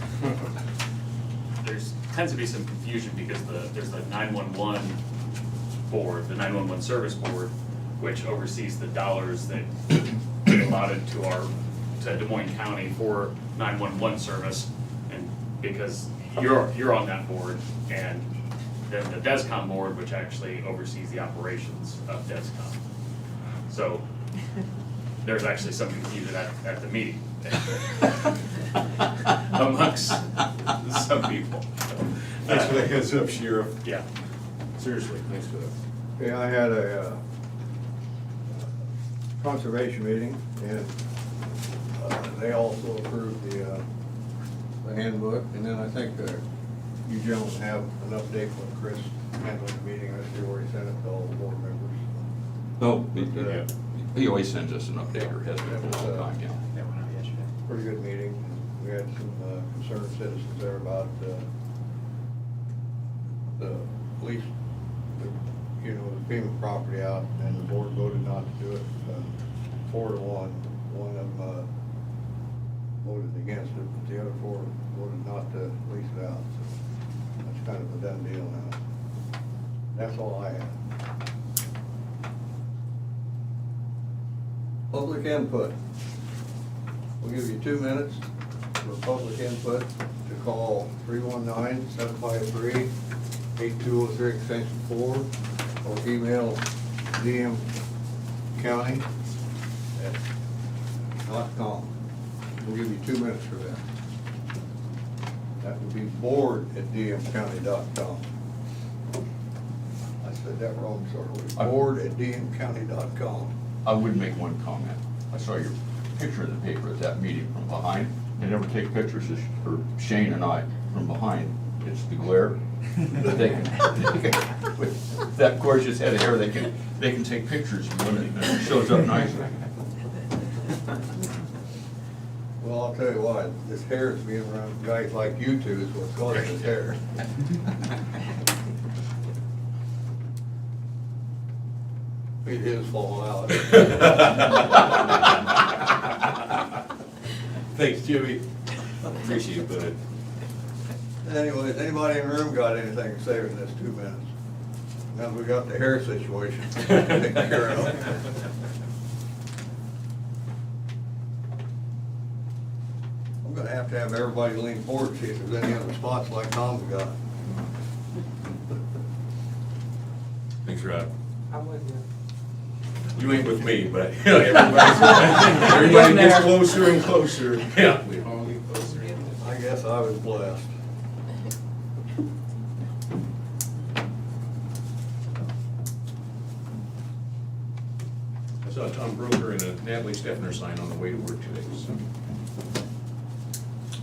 Speaker 4: There's tends to be some confusion because there's the 911 board, the 911 service board, which oversees the dollars that get allotted to Des Moines County for 911 service, and because you're on that board, and then the DESCOM board, which actually oversees the operations of DESCOM. So there's actually some confusion at the meeting amongst some people.
Speaker 13: Thanks for the heads up, Sheriff.
Speaker 4: Yeah.
Speaker 13: Seriously, thanks for that.
Speaker 3: Yeah, I had a conservation meeting, and they also approved the handbook, and then I think you gentlemen have an update when Chris handled the meeting. I see where he sent it to all the board members.
Speaker 14: No, he always sends us an update, or has been for a long time, yeah.
Speaker 8: That went out yesterday.
Speaker 3: Pretty good meeting. We had some concerned citizens there about the police, the FEMA property out, and the board voted not to do it 4-1. One of them voted against it, but the other 4 voted not to lease it out. So that's kind of a done deal now. That's all I have. Public input. We'll give you 2 minutes for public input to call 319-753-8203 extension 4 or email dmcounty@.com. We'll give you 2 minutes for that. That would be board@dmcounty.com. I said that wrong, sorry. Board@dmcounty.com.
Speaker 14: I would make one comment. I saw your picture in the paper at that meeting from behind. They never take pictures, or Shane and I, from behind. It's the glare. But they can, with that gorgeous head of hair, they can take pictures when it shows up nicely.
Speaker 3: Well, I'll tell you what, this hair is being around guys like you two is what's causing this hair. It is falling out.
Speaker 13: Thanks, Jimmy. Appreciate it, bud.
Speaker 3: Anyways, anybody in the room got anything to say in this 2 minutes? Now we got the hair situation taken care of. I'm gonna have to have everybody lean forward, see if there's any other spots like Tom's got.
Speaker 13: Thanks, Rod.
Speaker 6: I'm with you.
Speaker 13: You ain't with me, but you know, everybody gets closer and closer. Yeah, we all get closer.
Speaker 3: I guess I was blessed.
Speaker 13: I saw Tom Broker and a Natalie Steffner sign on the way to work today, so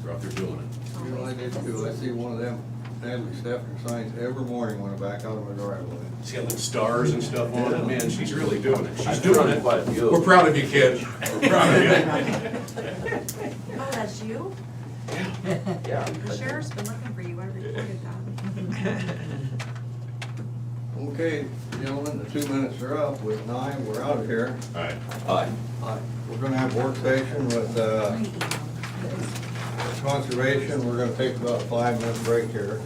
Speaker 13: they're out there doing it.
Speaker 3: You know, I did too. I see one of them Natalie Steffner signs every morning when I back out of my driveway.
Speaker 13: She's got like stars and stuff on it, man, she's really doing it. She's
Speaker 12: I've
Speaker 13: doing
Speaker 12: done
Speaker 13: it.
Speaker 12: quite a few.
Speaker 13: We're proud of you, kid. We're proud of you.
Speaker 10: Oh, that's you?
Speaker 12: Yeah.
Speaker 10: The sheriff's been looking for you, I reported that.
Speaker 3: Okay, gentlemen, the 2 minutes are up. With 9, we're out of here.
Speaker 13: All right.
Speaker 14: Aye.
Speaker 3: We're gonna have work session with, conservation. We're gonna take about a 5-minute break here.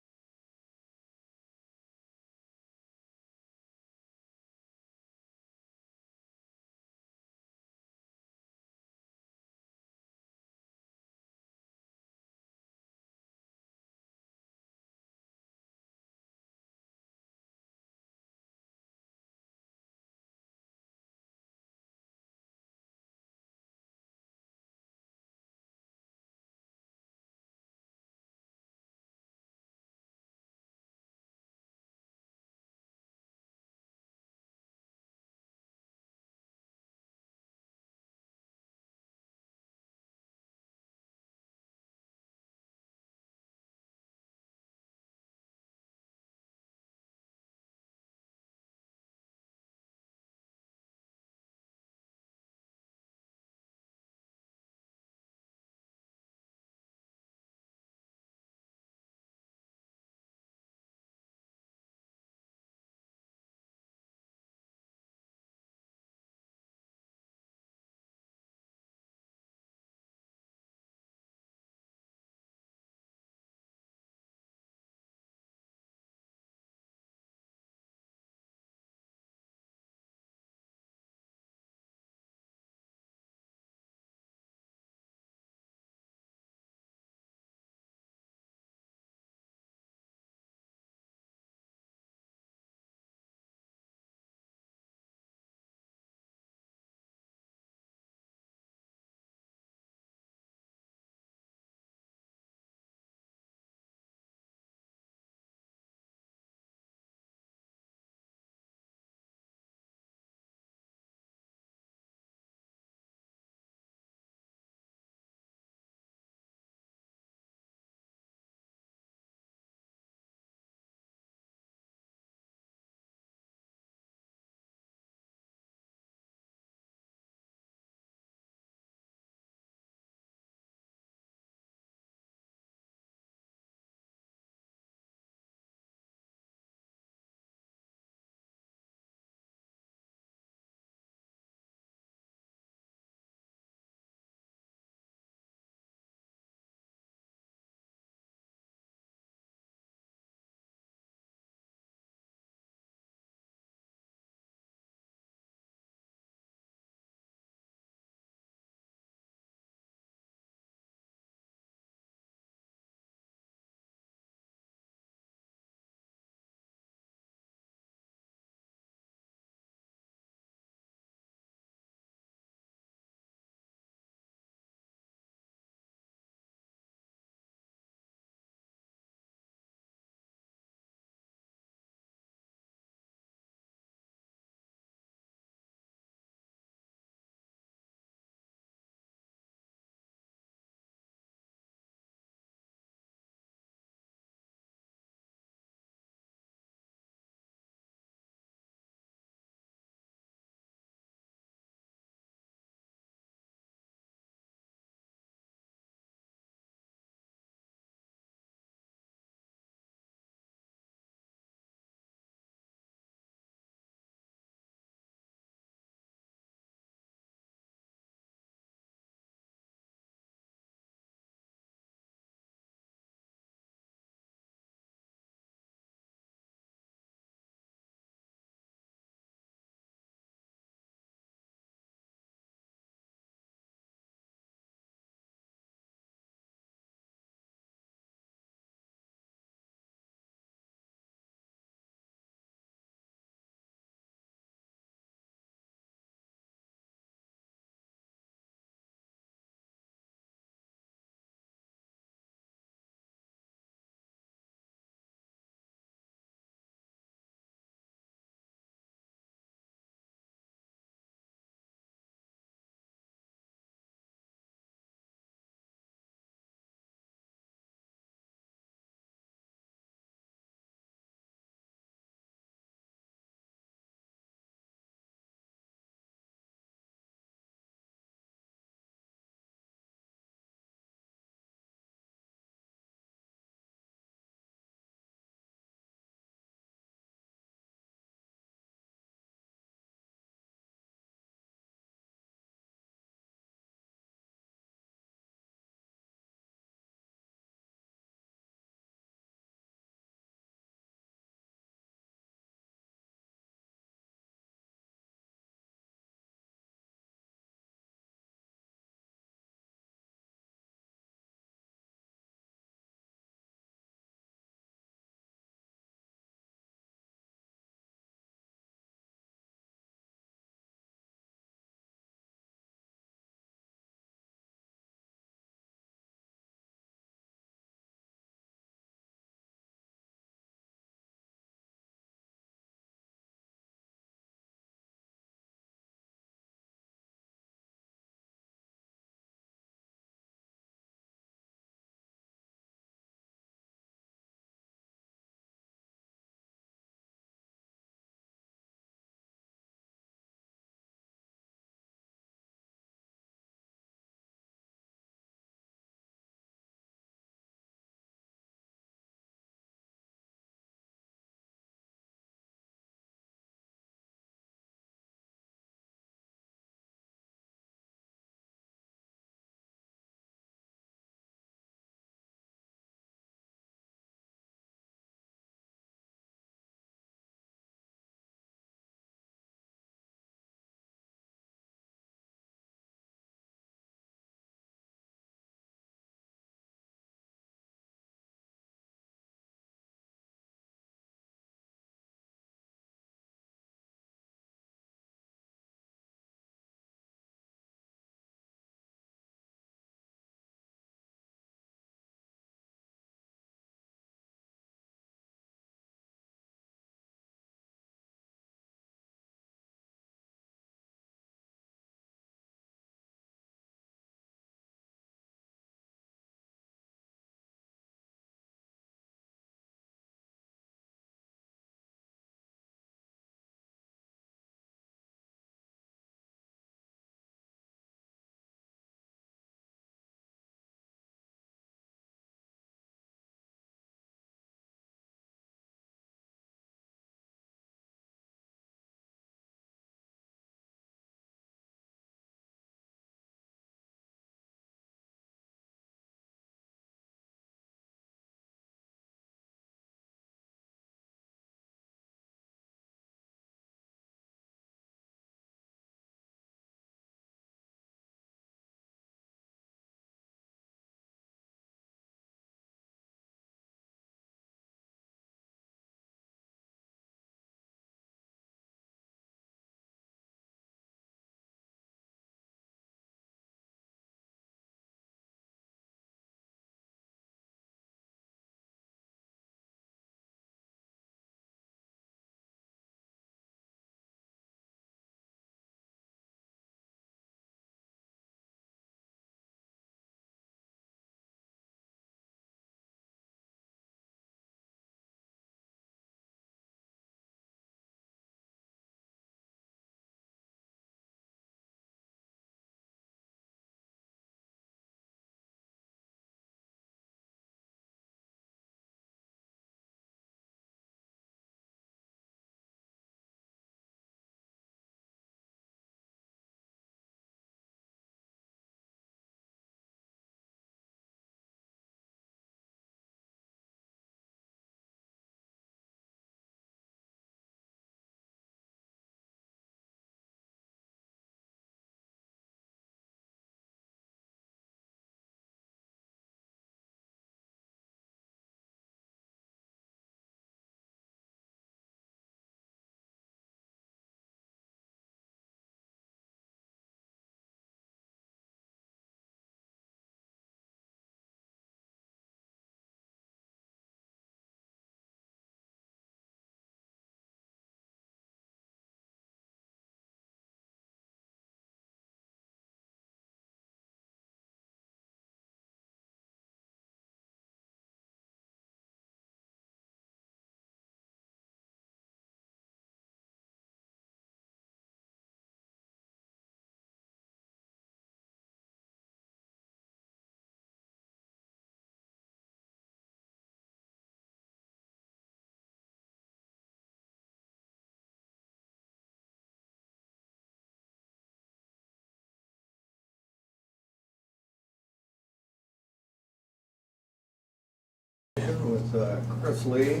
Speaker 3: Chris Lee,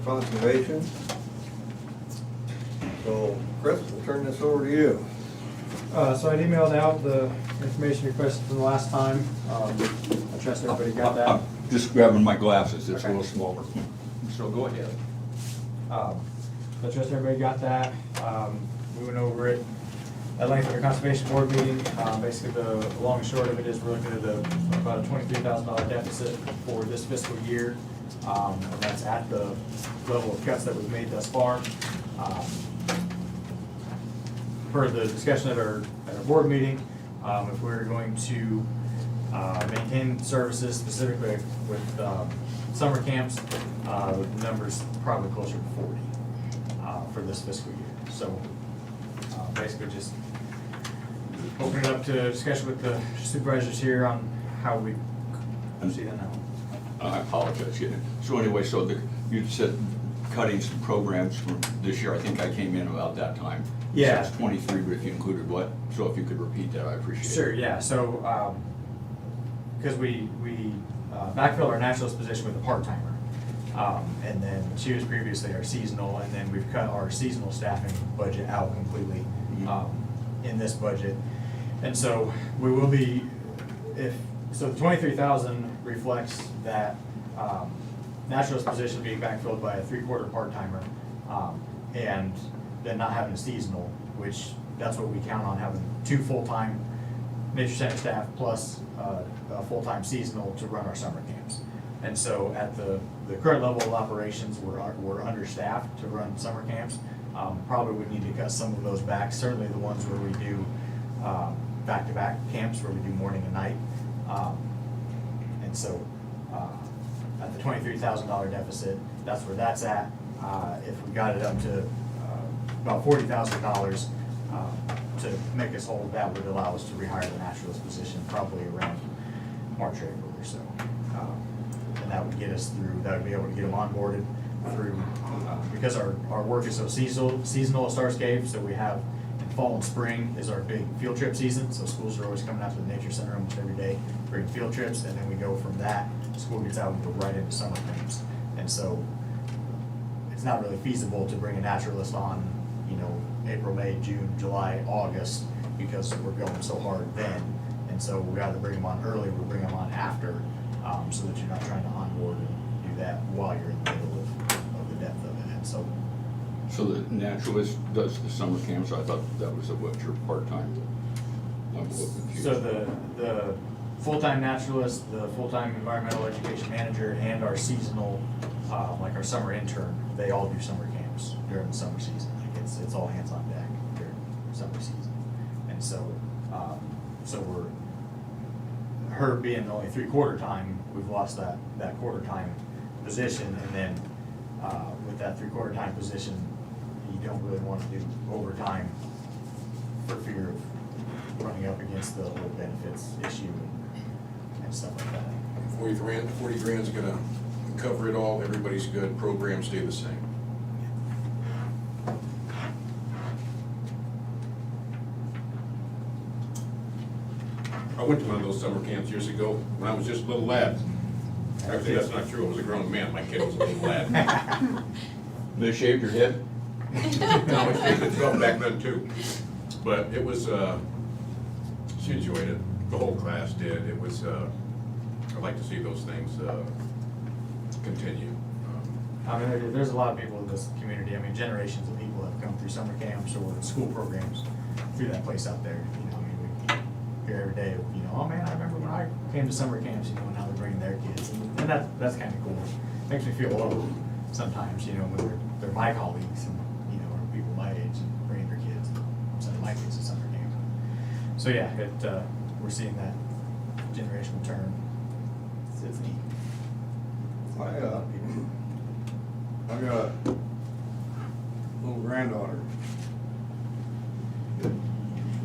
Speaker 3: Conservation. So, Chris, we'll turn this over to you.
Speaker 8: So I emailed out the information requested from the last time. I trust everybody got that.
Speaker 14: I'm just grabbing my glasses, it's a
Speaker 8: Okay.
Speaker 14: little smaller. So go ahead.
Speaker 8: I trust everybody got that. We went over it at length at our conservation board meeting. Basically, the long and short of it is we're looking at about a $23,000 deficit for this fiscal year. And that's at the level of cuts that we've made thus far. Per the discussion at our board meeting, if we're going to maintain services specifically with summer camps, the number's probably closer to 40 for this fiscal year. So basically just open it up to discussion with the supervisors here on how we see that now.
Speaker 14: I apologize, yeah. So anyway, you said cutting some programs from this year, I think I came in about that time.
Speaker 8: Yeah.
Speaker 14: So it's 23, but if you included what? So if you could repeat that, I appreciate it.
Speaker 8: Sure, yeah, so, because we backfilled our naturalist position with a part-timer. And then she was previously our seasonal, and then we've cut our seasonal staffing budget out completely in this budget. And so we will be, so the 23,000 reflects that naturalist position being backfilled by a 3/4 part-timer, and then not having a seasonal, which that's what we count on, having 2 full-time nature center staff plus a full-time seasonal to run our summer camps. And so at the current level of operations, we're understaffed to run summer camps. Probably would need to cut some of those back, certainly the ones where we do back-to-back camps where we do morning and night. And so at the $23,000 deficit, that's where that's at. If we got it up to about $40,000 to make us whole, that would allow us to rehire the naturalist position probably around March, April or so. And that would get us through, that would be able to get them onboarded through, because our work is so seasonal at Starscape, so we have in fall and spring is our big field trip season, so schools are always coming out to the nature center almost every day, bring field trips, and then we go from that, school gets out and go right into summer camps. And so it's not really feasible to bring a naturalist on, April, May, June, July, August, because we're going so hard then. And so we rather bring them on early, we bring them on after, so that you're not trying to onboard and do that while you're in the middle of the depth of it. And so
Speaker 14: the naturalist does the summer camps, I thought that was what your part-time. I'm a little confused.
Speaker 8: So the full-time naturalist, the full-time environmental education manager, and our seasonal, like our summer intern, they all do summer camps during the summer season. Like it's all hands on deck during summer season. And so, her being only 3/4 time, we've lost that quarter time position, and then with that 3/4 time position, you don't really want to do overtime for fear of running up against the whole benefits issue and stuff like that.
Speaker 13: 40 grand's gonna cover it all, everybody's good, programs stay the same. I went to one of those summer camps years ago when I was just a little lad. Actually, that's not true, I was a grown man, my kid was a little lad.
Speaker 14: They shaved your head?
Speaker 13: No, I shaved it off back then too. But it was, she enjoyed it, the whole class did. It was, I'd like to see those things continue.
Speaker 8: I mean, there's a lot of people in this community, I mean, generations of people have come through summer camps or school programs through that place out there. I mean, we hear every day, oh man, I remember when I came to summer camps, and now they're bringing their kids. And that's kind of cool. Makes me feel old sometimes, when they're my colleagues and, or people my age and bringing their kids, sending my kids to summer camp. So yeah, we're seeing that generational turn. It's neat.
Speaker 3: I got a little granddaughter that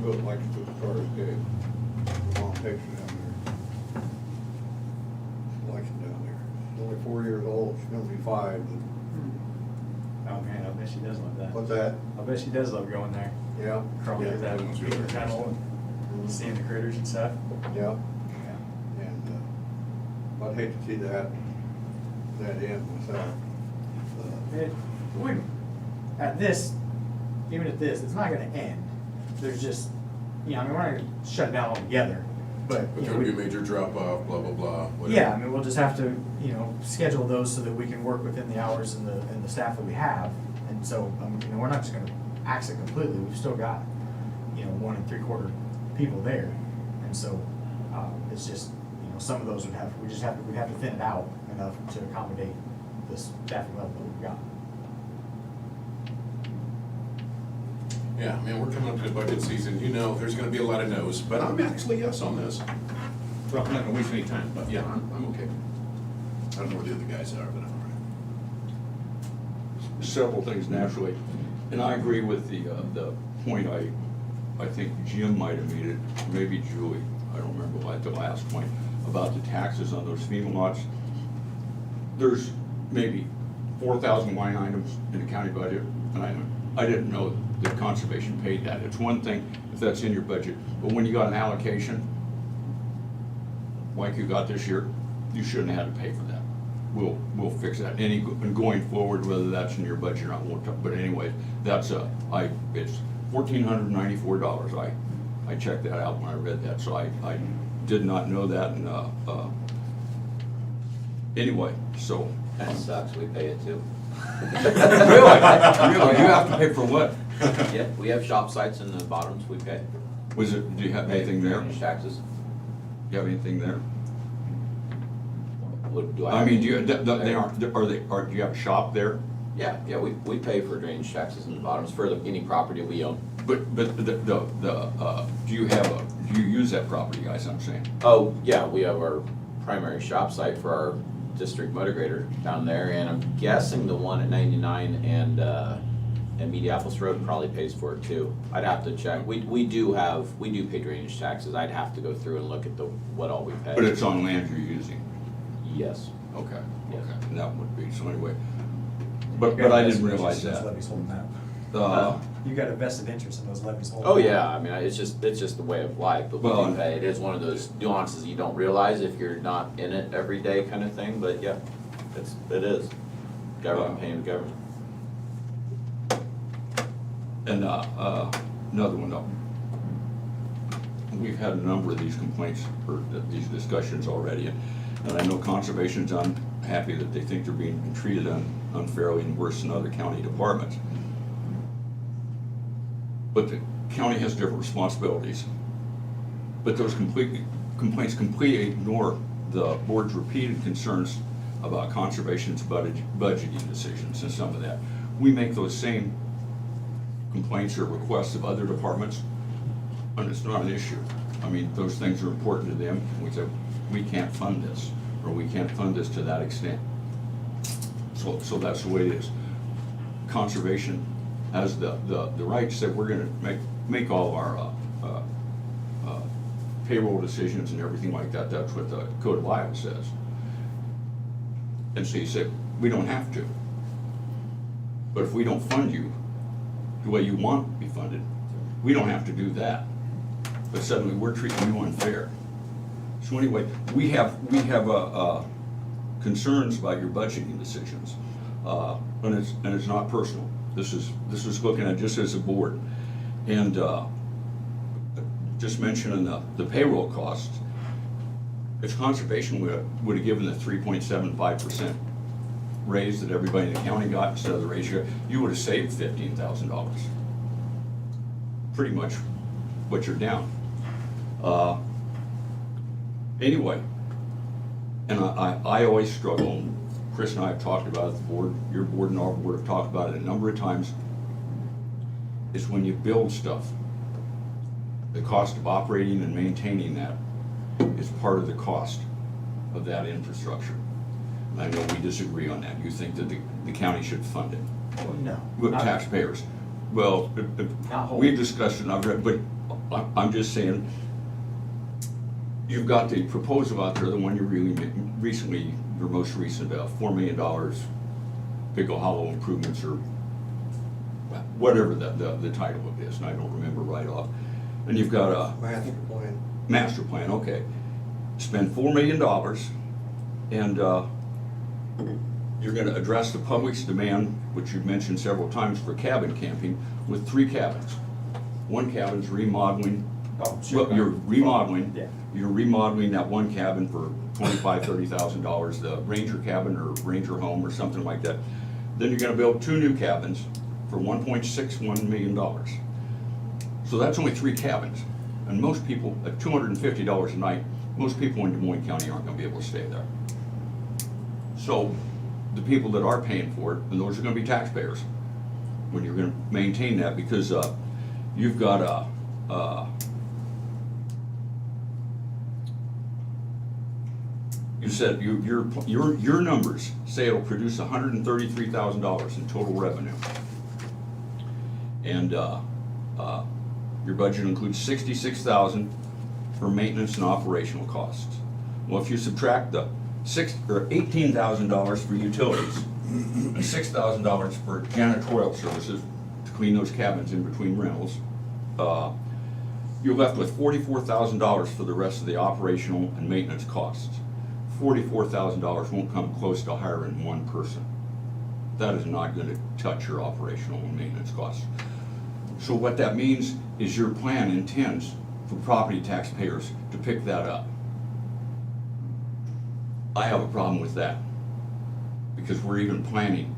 Speaker 3: really likes to start his day. Mom takes her down there. She likes it down there. She's only 4 years old, she's gonna be 5.
Speaker 8: Oh man, I bet she does love that.
Speaker 3: What's that?
Speaker 8: I bet she does love going there.
Speaker 3: Yeah.
Speaker 8: Crawling through that
Speaker 13: Yeah.
Speaker 8: beaver tunnel and seeing the critters and stuff.
Speaker 3: Yeah,
Speaker 8: Yeah.
Speaker 3: and I'd hate to see that that in without,
Speaker 8: It wouldn't, at this, even at this, it's not gonna end. There's just, you know, I mean, we're not gonna shut it down altogether, but,
Speaker 13: But
Speaker 8: you
Speaker 13: there
Speaker 8: know,
Speaker 13: would be a
Speaker 8: we,
Speaker 13: major drop off, blah, blah, blah, whatever.
Speaker 8: yeah, I mean, we'll just have to, you know, schedule those so that we can work within the hours and the staff that we have. And so, you know, we're not just gonna axe it completely, we've still got, you know, 1 3/4 people there. And so, it's just, you know, some of those we'd have to thin it out enough to accommodate this staffing level that we've got.
Speaker 13: Yeah, man, we're coming up to the budget season, you know, there's gonna be a lot of no's, but I'm actually yes on this. Well, I'm not gonna waste any time, but yeah, I'm okay. I don't know where the other guys are, but I'm all right.
Speaker 14: Several things naturally, and I agree with the point I think Jim might have made it, maybe Julie, I don't remember at the last point, about the taxes on those FEMA lots. There's maybe 4,000 line items in the county budget, and I didn't know that conservation paid that. It's one thing if that's in your budget, but when you got an allocation, like you got this year, you shouldn't have had to pay for that. We'll fix that. And going forward, whether that's in your budget or not, won't talk, but anyway, it's $1,494. I checked that out when I read that, so I did not know that, and anyway, so.
Speaker 12: That sucks, we pay it too.
Speaker 14: Really? Really? You have to pay for what?
Speaker 12: Yeah, we have shop sites in the bottoms, we pay.
Speaker 14: Do you have anything there?
Speaker 12: Drainage taxes.
Speaker 14: Do you have anything there?
Speaker 12: What do
Speaker 14: I mean, do you,
Speaker 12: there?
Speaker 14: do you have a shop there?
Speaker 12: Yeah, we pay for drainage taxes in the bottoms for any property we own.
Speaker 14: But do you use that property, guys, I'm saying?
Speaker 12: Oh, yeah, we have our primary shop site for our district motor grader down there, and I'm guessing the one at 99 and Mediapolis Road probably pays for it too. I'd have to check. We do pay drainage taxes. I'd have to go through and look at what all we pay.
Speaker 14: But it's on land you're using?
Speaker 12: Yes.
Speaker 14: Okay,
Speaker 12: Yes.
Speaker 14: okay, and that would be, so anyway. But I didn't realize
Speaker 8: Those
Speaker 14: that.
Speaker 8: levies holding that.
Speaker 14: Uh,
Speaker 8: You got a vested interest in those levies holding.
Speaker 12: Oh yeah, I mean, it's just the way of life, but we
Speaker 14: Well,
Speaker 12: do pay. It is one of those nuances you don't realize if you're not in it every day kind of thing, but yeah, it is. Government paying the government.
Speaker 14: And another one, though. We've had a number of these complaints, or these discussions already, and I know Conservation's unhappy that they think they're being treated unfairly and worse than other county departments. But the county has different responsibilities. But those complaints completely ignore the board's repeated concerns about Conservation's budgeting decisions and some of that. We make those same complaints or requests of other departments, and it's not an issue. I mean, those things are important to them. We say, we can't fund this, or we can't fund this to that extent. So that's the way it is. Conservation has the right to say, we're gonna make all of our payroll decisions and everything like that. That's what the Code of Iowa says. And so you say, we don't have to. But if we don't fund you the way you want to be funded, we don't have to do that. But suddenly we're treating you unfair. So anyway, we have concerns about your budgeting decisions, and it's not personal. This is looking at just as a board, and just mentioning the payroll costs. If Conservation would have given the 3.75% raise that everybody in the county got instead of the ratio, you would have saved $15,000. Pretty much what you're down. Anyway, and I always struggle, and Chris and I have talked about it, the board, your board and our board have talked about it a number of times, is when you build stuff, the cost of operating and maintaining that is part of the cost of that infrastructure. And I know we disagree on that. You think that the county should fund it.
Speaker 8: No.
Speaker 14: With
Speaker 8: not-
Speaker 14: taxpayers. Well,
Speaker 8: Not whole.
Speaker 14: we've discussed it, and I've read, but I'm just saying, you've got the proposal out there, the one you recently, your most recent, $4 million Pickle Hollow improvements, or whatever the title of it is, and I don't remember right off. And you've got a master plan, okay. Spend $4 million, and you're gonna address the public's demand, which you've mentioned several times, for cabin camping, with 3 cabins. One cabin's remodeling,
Speaker 8: Oh, sure.
Speaker 14: well, you're remodeling.
Speaker 8: Yeah.
Speaker 14: You're remodeling that one cabin for $25,000-$30,000, the Ranger cabin or Ranger home or something like that. Then you're gonna build 2 new cabins for $1.61 million. So that's only 3 cabins. And most people, at $250 a night, most people in Des Moines County aren't gonna be able to stay there. So the people that are paying for it, and those are gonna be taxpayers, when you're gonna maintain that, because you've got you said your numbers say it'll produce $133,000 in total revenue. And your budget includes $66,000 for maintenance and operational costs. Well, if you subtract the $18,000 for utilities and $6,000 for janitorial services to clean those cabins in between rentals, you're left with $44,000 for the rest of the operational and maintenance costs. $44,000 won't come close to hiring one person. That is not going to touch your operational and maintenance costs. So what that means is your plan intends for property taxpayers to pick that up. I have a problem with that, because we're even planning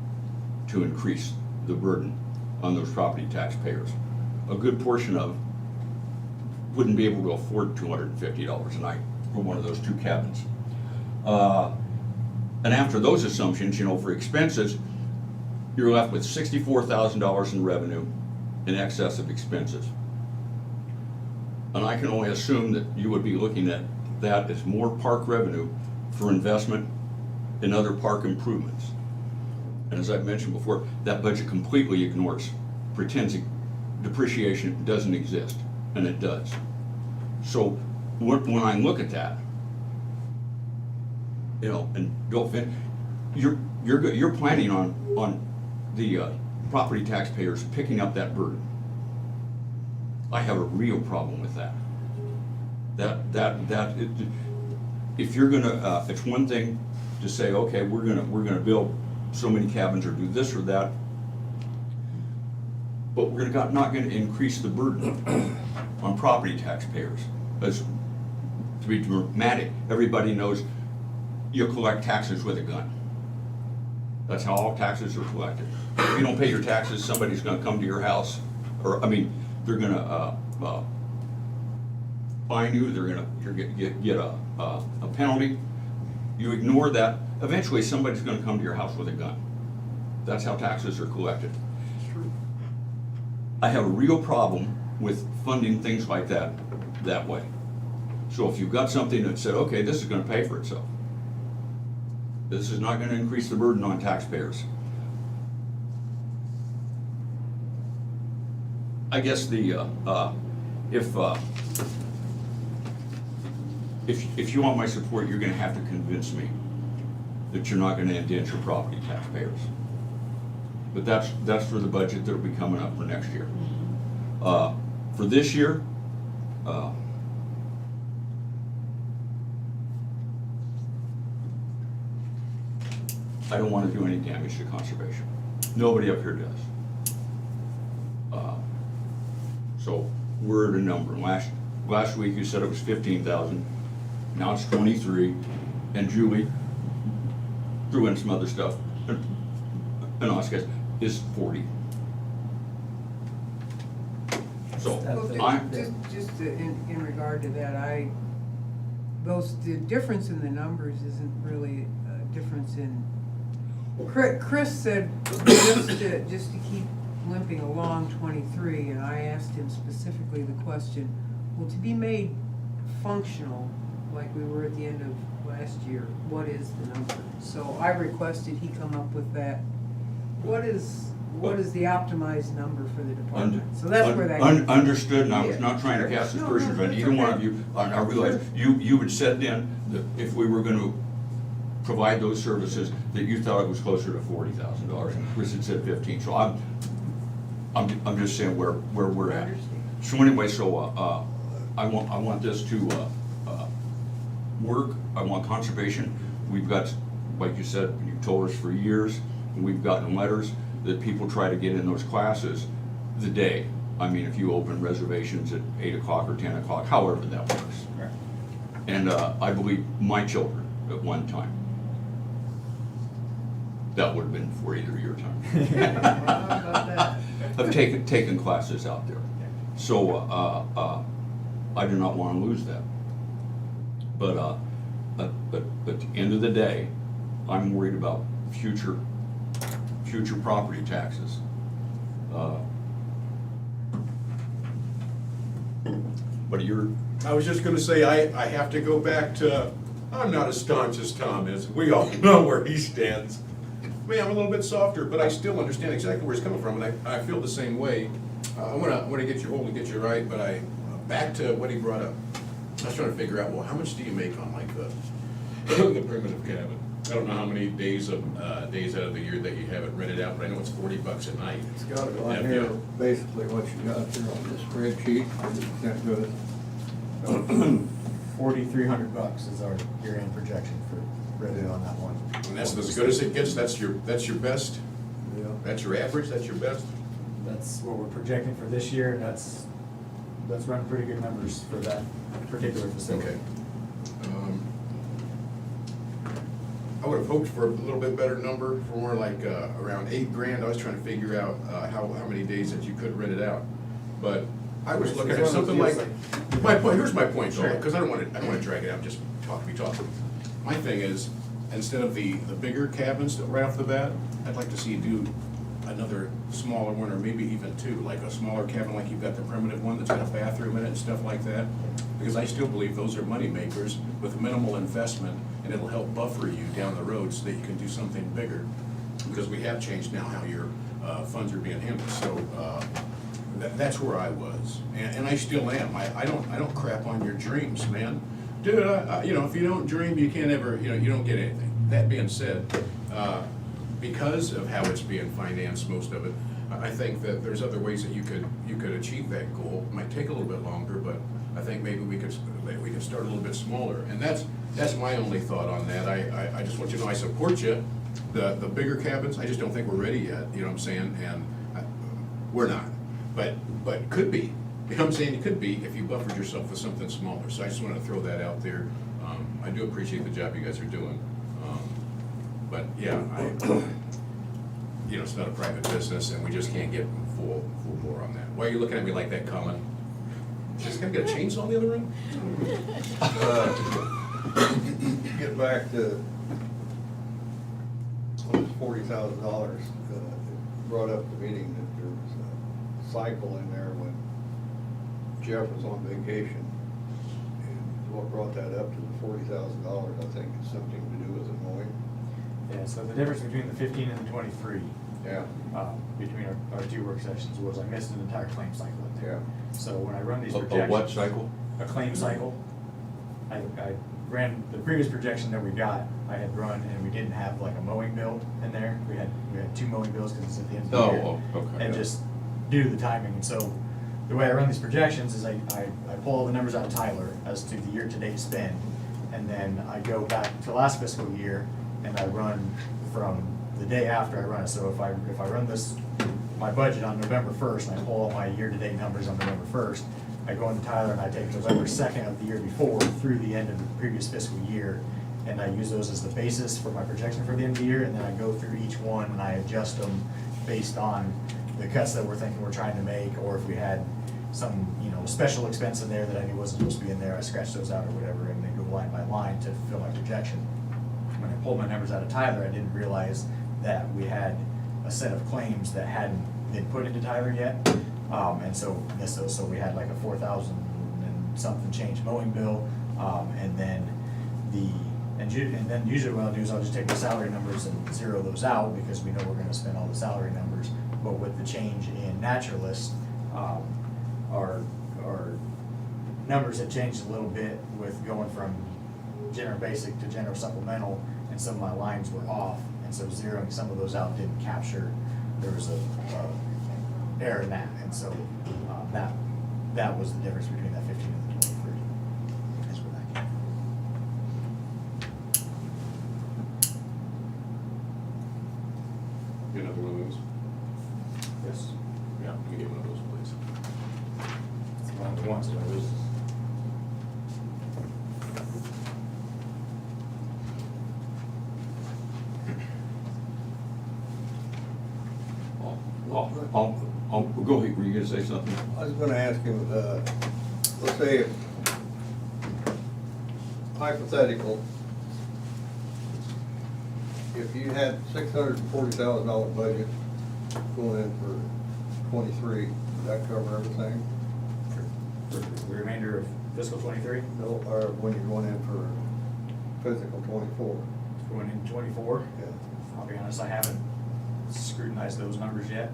Speaker 14: to increase the burden on those property taxpayers. A good portion of wouldn't be able to afford $250 a night for one of those 2 cabins. And after those assumptions, for expenses, you're left with $64,000 in revenue in excess of expenses. And I can only assume that you would be looking at that as more park revenue for investment in other park improvements. And as I've mentioned before, that budget completely ignores, pretends depreciation doesn't exist, and it does. So when I look at that, and you're planning on the property taxpayers picking up that burden. I have a real problem with that. If you're gonna, it's one thing to say, okay, we're gonna build so many cabins or do this or that, but we're not gonna increase the burden on property taxpayers. As to be dramatic, everybody knows you collect taxes with a gun. That's how all taxes are collected. If you don't pay your taxes, somebody's gonna come to your house, they're gonna fine you, you're gonna get a penalty. You ignore that, eventually somebody's gonna come to your house with a gun. That's how taxes are collected. I have a real problem with funding things like that way. So if you've got something that said, okay, this is gonna pay for itself, this is not gonna increase the burden on taxpayers. I guess if you want my support, you're gonna have to convince me that you're not gonna indenture property taxpayers. But that's for the budget that'll be coming up for next year. For this year, I don't want to do any damage to conservation. Nobody up here does. So we're at a number. Last week you said it was 15,000. Now it's 23, and Julie threw in some other stuff. And Oscar is 40. So
Speaker 15: in regard to that, the difference in the numbers isn't really a difference in. Chris said just to keep limping along 23, and I asked him specifically the question, well, to be made functional, like we were at the end of last year, what is the number? So I requested he come up with that. What is the optimized number for the department? So that's where that.
Speaker 14: Understood, and I was not trying to cast aspersions on either one of you. I realize you had said then that if we were gonna provide those services, that you thought it was closer to $40,000, and Chris had said 15. So I'm just saying where we're at. So anyway, I want this to work. I want conservation. We've got like you said, you told us for years, and we've gotten letters that people try to get in those classes the day. I mean, if you open reservations at 8 o'clock or 10 o'clock, however that works.
Speaker 8: Right.
Speaker 14: And I believe my children at one time, that would have been before either of your time. Have taken classes out there. So I do not want to lose that. But at the end of the day, I'm worried about future property taxes. But
Speaker 13: I was just gonna say, I have to go back to, I'm not as staunch as Tom is. We all know where he stands. I mean, I'm a little bit softer, but I still understand exactly where he's coming from, and I feel the same way. I wanna get you whole and get you right, but back to what he brought up. I was trying to figure out, well, how much do you make on like the primitive cabin? I don't know how many days out of the year that you have it rented out, but I know it's $40 a night.
Speaker 3: It's got it on here, basically what you got there on this spreadsheet. I just can't do it.
Speaker 8: $4,300 is our year-end projection for revenue on that one.
Speaker 13: And that's as good as it gets, that's your best?
Speaker 3: Yeah.
Speaker 13: That's your average, that's your best?
Speaker 8: That's what we're projecting for this year, and that's running pretty good numbers for that particular facility.
Speaker 13: Okay. I would have hoped for a little bit better number, for more like around $8,000. I was trying to figure out how many days that you could rent it out. But I was looking at something like, my point, here's my point, though, because I don't want to drag it out, just be talking. My thing is, instead of the bigger cabins right off the bat, I'd like to see you do another smaller one, or maybe even two, like a smaller cabin like you've got the primitive one that's got a bathroom in it and stuff like that. Because I still believe those are money makers with minimal investment, and it'll help buffer you down the road so that you can do something bigger. Because we have changed now how your funds are being handled, so that's where I was, and I still am. I don't crap on your dreams, man. Dude, if you don't dream, you can't ever, you don't get anything. That being said, because of how it's being financed, most of it, I think that there's other ways that you could achieve that goal. It might take a little bit longer, but I think maybe we could start a little bit smaller. And that's my only thought on that. I just want you to know I support you. The bigger cabins, I just don't think we're ready yet. You know what I'm saying? And we're not. But could be. You know what I'm saying? It could be if you buffered yourself with something smaller. So I just wanted to throw that out there. I do appreciate the job you guys are doing. But yeah, it's not a private business, and we just can't get full bore on that. Why are you looking at me like that, Colin? Just gonna get a chainsaw in the other room?
Speaker 3: Get back to $40,000. Brought up the meeting that there was a cycle in there when Jeff was on vacation. And what brought that up to the $40,000, I think, is something to do with the mowing.
Speaker 8: Yeah, so the difference between the 15 and the 23,
Speaker 3: Yeah.
Speaker 8: between our two work sessions, was I missed an entire claim cycle in there. So when I run these
Speaker 14: a
Speaker 8: projections.
Speaker 14: what cycle?
Speaker 8: A claim cycle. I ran the previous projection that we got, I had run, and we didn't have like a mowing bill in there. We had 2 mowing bills because it's at the end of the year.
Speaker 14: Oh, okay.
Speaker 8: And just due to the timing, and so the way I run these projections is I pull all the numbers out of Tyler as to the year-to-date spend, and then I go back to last fiscal year, and I run from the day after I run it. So if I run my budget on November 1st, and I pull all my year-to-date numbers on November 1st, I go into Tyler and I take November 2nd of the year before through the end of the previous fiscal year, and I use those as the basis for my projection for the end of the year, and then I go through each one and I adjust them based on the cuts that we're thinking we're trying to make, or if we had some, special expense in there that I knew wasn't supposed to be in there, I scratch those out or whatever, and then go line by line to fulfill my projection. When I pulled my numbers out of Tyler, I didn't realize that we had a set of claims that hadn't been put into Tyler yet. And so missed those. So we had like a 4,000 and something change mowing bill. And then usually what I'll do is I'll just take the salary numbers and zero those out because we know we're gonna spend all the salary numbers. But with the change in naturalist, our numbers had changed a little bit with going from general basic to general supplemental, and some of my lines were off, and so zeroing some of those out didn't capture, there was a error in that, and so that was the difference between that 15 and the 23. That's where that came
Speaker 14: Go ahead, were you gonna say something?
Speaker 3: I was gonna ask him, let's say, hypothetical, if you had $640,000 budget going in for 23, would that cover everything?
Speaker 8: For the remainder of fiscal '23,
Speaker 3: No, or when you're going in for physical 24?
Speaker 8: going in '24.
Speaker 3: Yeah.
Speaker 8: I'll be honest, I haven't scrutinized those numbers yet.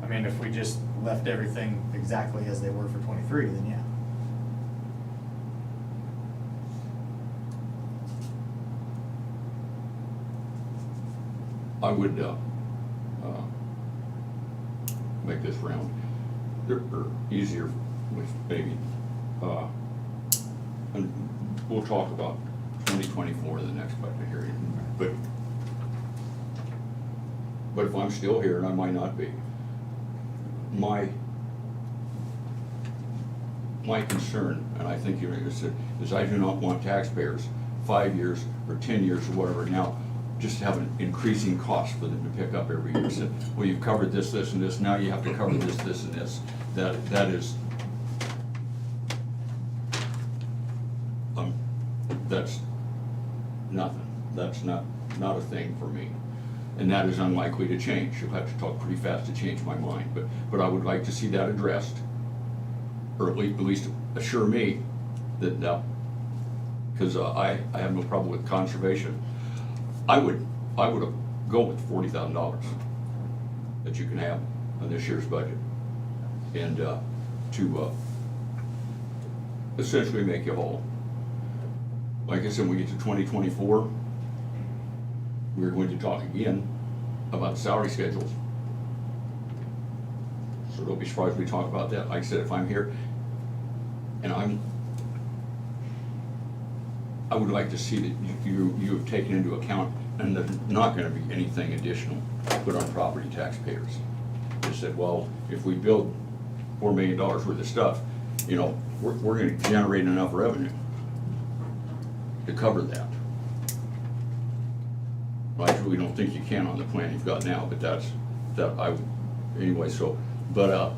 Speaker 8: I mean, if we just left everything exactly as they were for '23, then yeah.
Speaker 14: I would, make this round, or easier with maybe, and we'll talk about 2024 in the next budget hearing, but if I'm still here, and I might not be, my concern, and I think you said, is I do not want taxpayers 5 years or 10 years or whatever now just have an increasing cost for them to pick up every year. So, well, you've covered this, this, and this, now you have to cover this, this, and this. That is, that's nothing. That's not a thing for me. And that is unlikely to change. You'll have to talk pretty fast to change my mind. But I would like to see that addressed, or at least assure me that, because I have no problem with conservation. I would go with $40,000 that you can have on this year's budget, and to essentially make you whole. Like I said, when we get to 2024, we're going to talk again about salary schedules. So don't be surprised when we talk about that. Like I said, if I'm here, and I would like to see that you have taken into account, and there's not gonna be anything additional put on property taxpayers. They said, well, if we build $4 million worth of stuff, you know, we're gonna generate enough revenue to cover that. I really don't think you can on the plan you've got now, but anyway, so, but,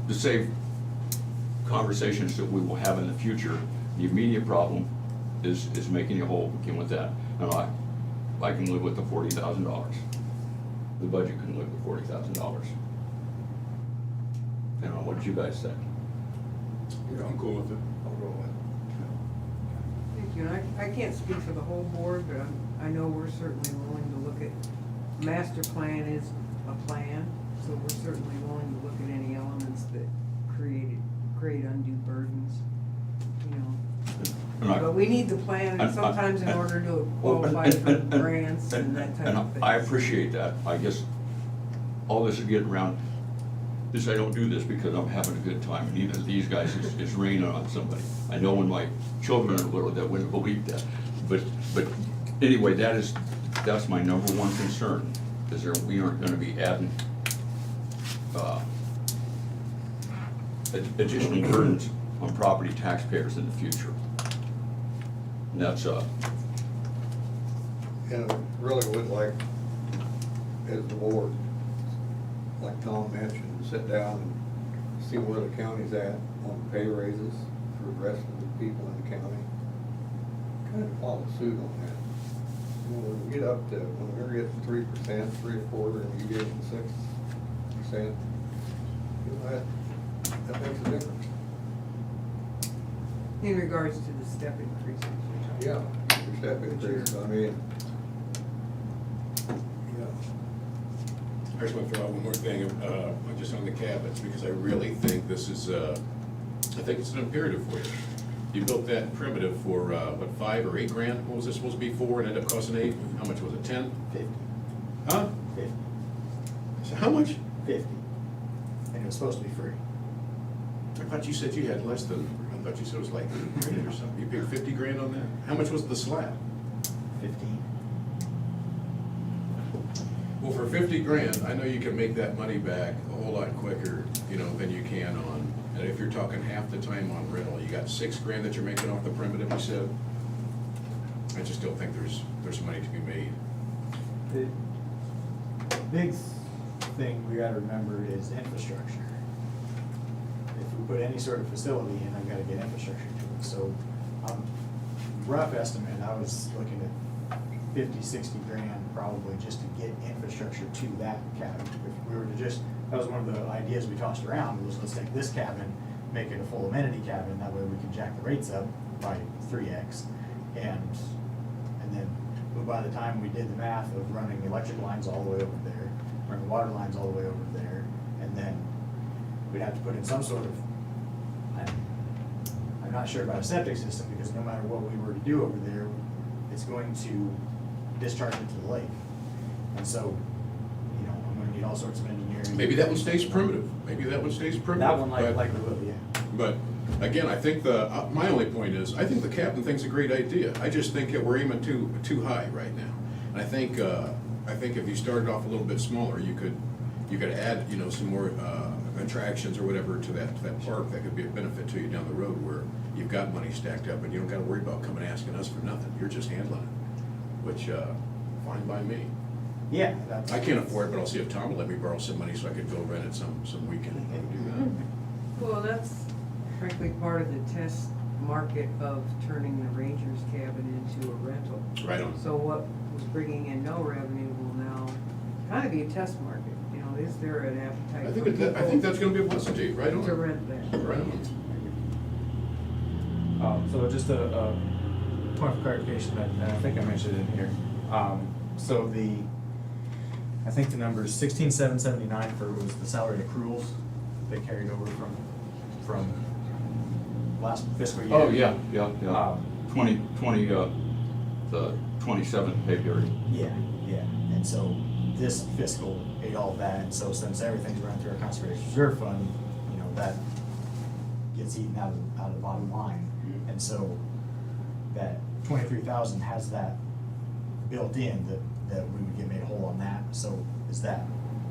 Speaker 14: to save conversations that we will have in the future, the immediate problem is making you whole, begin with that. And I can live with the $40,000. The budget can live with $40,000. I don't know, what did you guys think?
Speaker 13: Yeah, I'm cool with it.
Speaker 3: I'll go with it.
Speaker 15: Thank you, and I can't speak for the whole board, but I know we're certainly willing to look at, master plan is a plan, so we're certainly willing to look at any elements that create undue burdens, you know. But we need the plan, and sometimes in order to qualify for grants and that type of thing.
Speaker 14: I appreciate that. I guess all this is getting around, this, I don't do this because I'm having a good time, and either of these guys is raining on somebody. I know when my children are little, that wouldn't believe that. But anyway, that's my number one concern, is we aren't gonna be adding additional burdens on property taxpayers in the future. And that's,
Speaker 3: And I really would like, as the board, like Tom mentioned, sit down and see where the county's at on pay raises for the rest of the people in the county. Kind of follow suit on that. You know, when we get up to, when we're getting 3%, 3 1/4, and you get 6%, you know, that makes a difference.
Speaker 15: In regards to the step increases.
Speaker 3: Yeah, your step increase, I mean, yeah.
Speaker 13: I just want to throw out one more thing, just on the cabins, because I really think this is, I think it's an imperative for you. You built that primitive for, what, 5 or 8 grand? What was this supposed to be for, and ended up costing 8? How much was it, 10?
Speaker 8: 50.
Speaker 13: Huh?
Speaker 8: 50.
Speaker 13: So how much?
Speaker 8: 50. And it was supposed to be free.
Speaker 13: I thought you said you had less than, I thought you said it was like 8 grand or something. You paid 50 grand on that? How much was the slab?
Speaker 8: 15.
Speaker 13: Well, for 50 grand, I know you can make that money back a whole lot quicker, you know, than you can on, and if you're talking half the time on rental, you got 6 grand that you're making off the primitive, you said? I just don't think there's money to be made.
Speaker 8: The big thing we gotta remember is infrastructure. If we put any sort of facility in, I've gotta get infrastructure to it, so, rough estimate, I was looking at 50, 60 grand probably just to get infrastructure to that cabin. If we were to just, that was one of the ideas we tossed around, was let's take this cabin, make it a full amenity cabin, that way we can jack the rates up by 3x. And then, but by the time we did the math of running electric lines all the way over there, running water lines all the way over there, and then we'd have to put in some sort of, I'm not sure about a septic system, because no matter what we were to do over there, it's going to discharge into the lake. And so, you know, I'm gonna need all sorts of engineering.
Speaker 13: Maybe that one stays primitive, maybe that one stays primitive.
Speaker 8: That one
Speaker 13: but-
Speaker 8: likely will, yeah.
Speaker 13: But again, I think my only point is, I think the captain thinks a great idea. I just think that we're aiming too high right now. And I think if you started off a little bit smaller, you could add, you know, some more attractions or whatever to that park that could be a benefit to you down the road, where you've got money stacked up and you don't gotta worry about coming asking us for nothing. You're just handling it, which, fine by me.
Speaker 8: Yeah, that's.
Speaker 13: I can't afford it, but I'll see if Tom will let me borrow some money so I could go rent it some weekend and do that.
Speaker 15: Well, that's frankly part of the test market of turning the Ranger's cabin into a rental.
Speaker 13: Right on.
Speaker 15: So what was bringing in no revenue will now kind of be a test market. You know, is there an appetite
Speaker 13: I
Speaker 15: for
Speaker 13: think
Speaker 15: people
Speaker 13: I think that's gonna be a blessing to you, right on.
Speaker 15: to rent that?
Speaker 13: Right on.
Speaker 8: So just a point of clarification that, and I think I mentioned it in here. So I think the number is 16,779 for, was the salary accruals they carried over from last fiscal year.
Speaker 14: Oh, yeah. 20, the 27th pay period.
Speaker 8: Yeah, and so this fiscal ate all of that, and so since everything's run through our conservation reserve fund, you know, that gets eaten out of the bottom line. And so that 23,000 has that built in, that we would get made whole on that, so is that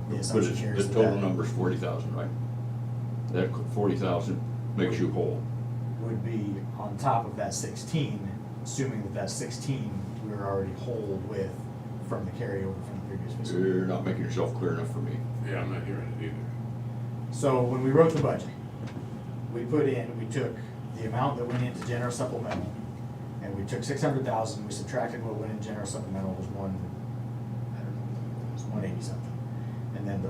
Speaker 8: the
Speaker 14: But
Speaker 8: assumption here?
Speaker 14: the
Speaker 8: is
Speaker 14: total
Speaker 8: that
Speaker 14: number's 40,000, right? That 40,000 makes you whole.
Speaker 8: would be on top of that 16, assuming that 16 we were already whole with from the carryover from the previous fiscal year.
Speaker 14: You're not making yourself clear enough for me.
Speaker 13: Yeah, I'm not hearing it either.
Speaker 8: So when we wrote the budget, we took the amount that went into general supplemental, and we took 600,000, we subtracted what went in general supplemental was it was 180 something. And then the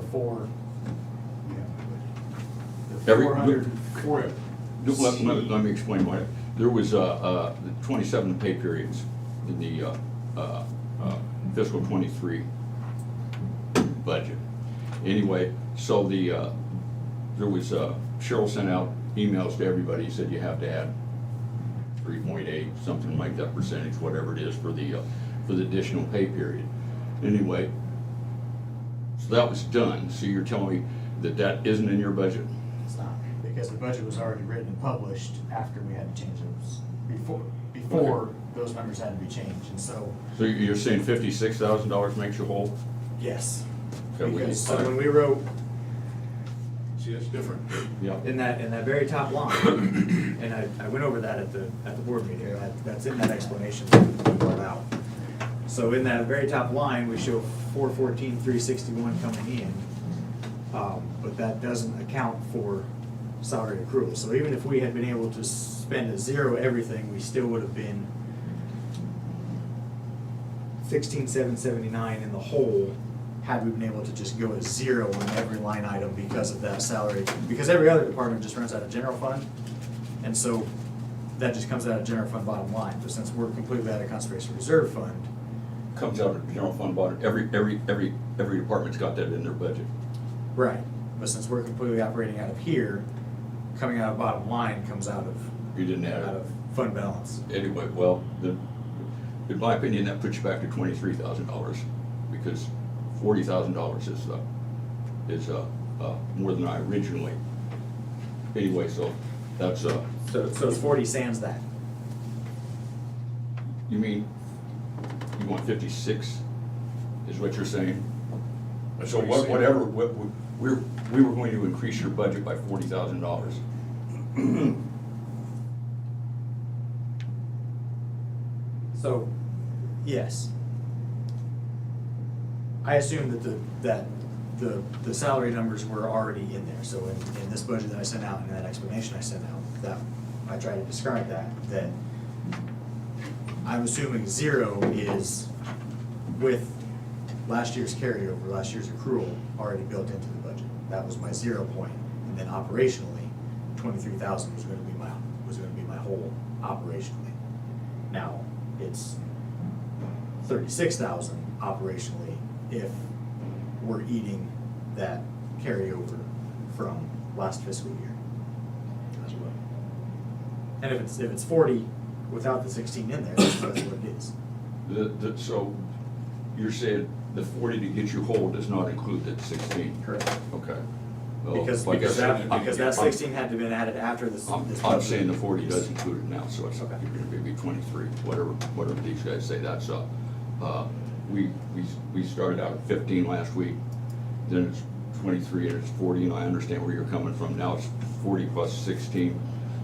Speaker 14: Every-
Speaker 8: 400.
Speaker 14: Let me explain why. There was the 27 pay periods in the fiscal 23 budget. Anyway, so there was, Cheryl sent out emails to everybody, said you have to add 3.8, something like that percentage, whatever it is, for the additional pay period. Anyway, so that was done. So you're telling me that isn't in your budget?
Speaker 8: It's not, because the budget was already written and published after we had to change those, before those numbers had to be changed, and so.
Speaker 14: So you're saying $56,000 makes you whole?
Speaker 8: Yes.
Speaker 14: Okay, we-
Speaker 8: Because, so when we wrote,
Speaker 13: See, that's different.
Speaker 14: Yeah.
Speaker 8: in that very top line, and I went over that at the board meeting, that's in that explanation that we brought out. So in that very top line, we show 414,361 coming in, but that doesn't account for salary accrual. So even if we had been able to spend at zero everything, we still would have been 16,779 in the hole, had we been able to just go at zero on every line item because of that salary, because every other department just runs out of general fund, and so that just comes out of general fund bottom line. But since we're completely out of conservation reserve fund,
Speaker 14: Comes out of the general fund bottom. Every department's got that in their budget.
Speaker 8: right, but since we're completely operating out of here, coming out of bottom line comes out of,
Speaker 14: You didn't add
Speaker 8: out
Speaker 14: it.
Speaker 8: of fund balance.
Speaker 14: Anyway, well, in my opinion, that puts you back to $23,000, because $40,000 is more than I originally. Anyway, so that's
Speaker 8: So it's 40 sans that.
Speaker 14: you mean, you want 56, is what you're saying?
Speaker 13: That's
Speaker 14: So
Speaker 13: what he's saying.
Speaker 14: whatever, we were going to increase your budget by $40,000.
Speaker 8: So, yes. I assume that the salary numbers were already in there, so in this budget that I sent out and that explanation I sent out, that, I tried to describe that I'm assuming 0 is with last year's carryover, last year's accrual already built into the budget. That was my 0 point, and then operationally, 23,000 was gonna be my whole operationally. Now, it's 36,000 operationally if we're eating that carryover from last fiscal year. And if it's 40 without the 16 in there, that's what it is.
Speaker 14: So you're saying the 40 to get you whole does not include the 16?
Speaker 8: Correct.
Speaker 14: Okay. Well,
Speaker 8: Because
Speaker 14: like I said,
Speaker 8: that 16 had to been added after this.
Speaker 14: I'm
Speaker 8: budget.
Speaker 14: saying the 40 does include it now, so it's,
Speaker 8: Okay.
Speaker 14: you're gonna be 23, whatever these guys say that's up. We started out at 15 last week, then it's 23 and it's 40, and I understand where you're coming from. Now it's 40 plus 16,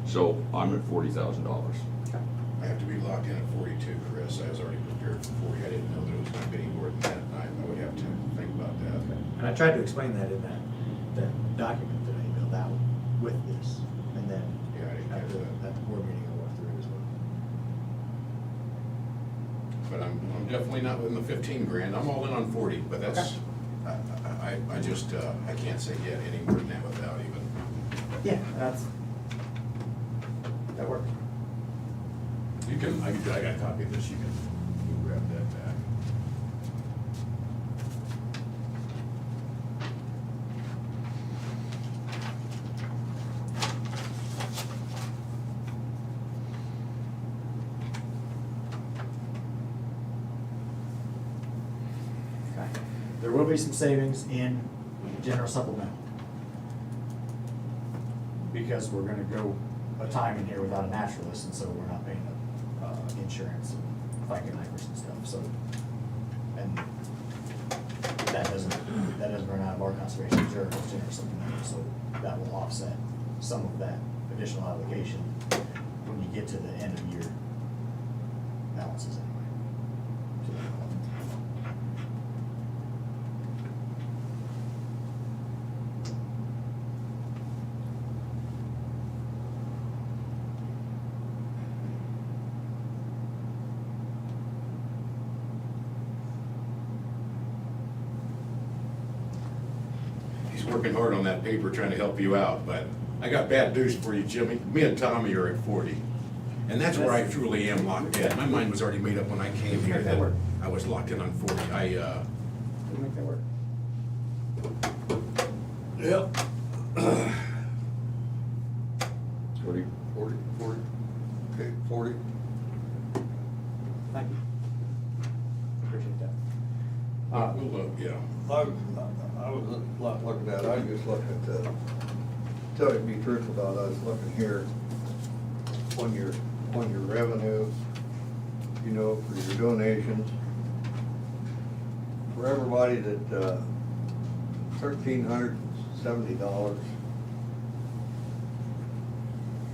Speaker 14: so I'm at $40,000.
Speaker 13: I have to be locked in at 42, Chris. I was already prepared for 40. I didn't know that it was gonna be any more than that. I would have to think about that.
Speaker 8: And I tried to explain that in that document that I emailed out with this, and then
Speaker 13: Yeah, I didn't
Speaker 8: at
Speaker 13: catch that.
Speaker 8: the board meeting I walked through it as well.
Speaker 13: But I'm definitely not within the 15 grand. I'm all in on 40, but that's, I just, I can't say yet any more than that without even.
Speaker 8: Yeah, that worked.
Speaker 13: You can, I got a copy of this. You can grab that back.
Speaker 8: Okay. There will be some savings in general supplemental. Because we're gonna go a time in here without a naturalist, and so we're not paying insurance and FICA and IRS and stuff, so. And that doesn't run out of our conservation reserve, it's general supplemental, so that will offset some of that additional obligation when you get to the end of year balances anyway. So
Speaker 13: He's working hard on that paper trying to help you out, but I got bad news for you, Jimmy. Me and Tommy are at 40. And that's where I truly am locked in. My mind was already made up when I came here that I was locked in on 40.
Speaker 8: we'll make that work.
Speaker 13: Yep.
Speaker 14: 40, okay, 40.
Speaker 8: Thank you. Appreciate that.
Speaker 13: Yeah.
Speaker 3: I was not looking at it, I was just looking at the, tell you to be truthful about it, I was looking here on your revenue, you know, for your donations. For everybody that, $1,370.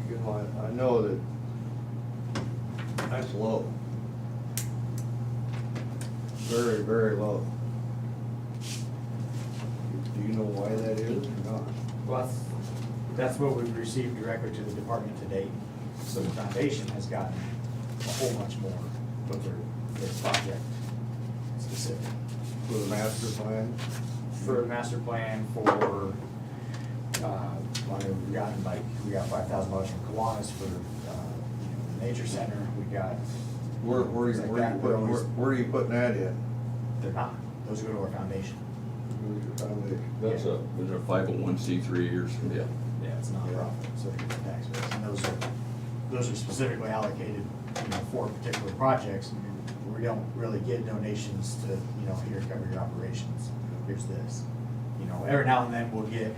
Speaker 3: You know, I know that that's low. Very, very low. Do you know why that is or not?
Speaker 8: Well, that's what we've received directly to the department to date. So the foundation has gotten a whole bunch more, but they're project specific.
Speaker 3: For the master plan?
Speaker 8: For a master plan for, we've gotten we got $5,000 from Kiwanis for, the nature center, we got.
Speaker 3: Where are you putting that in?
Speaker 8: They're not, those go to our foundation.
Speaker 3: Who's your foundation?
Speaker 14: That's a 501c3 or something, yeah.
Speaker 8: Yeah, it's not profit, so they get the tax base, and those are specifically allocated, for particular projects. We don't really get donations to, here, cover your operations, here's this. Every now and then we'll get,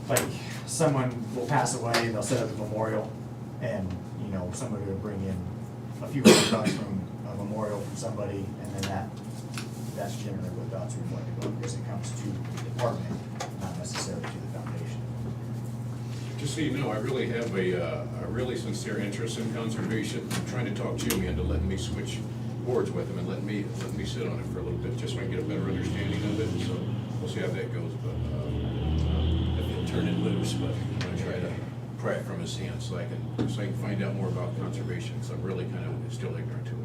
Speaker 8: like, someone will pass away, they'll set up a memorial, and, somebody will bring in a few $100 from a memorial from somebody, and then that's generally what that's reflective of, because it comes to the department, not necessarily to the foundation.
Speaker 13: Just so you know, I really have a really sincere interest in conservation. I'm trying to talk Jimmy into letting me switch boards with him and let me sit on it for a little bit, just so I can get a better understanding of it. So we'll see how that goes, but, if they turn it loose, but I'm gonna try to pry it from his hands so I can find out more about conservation, because I'm really kind of still ignorant to it.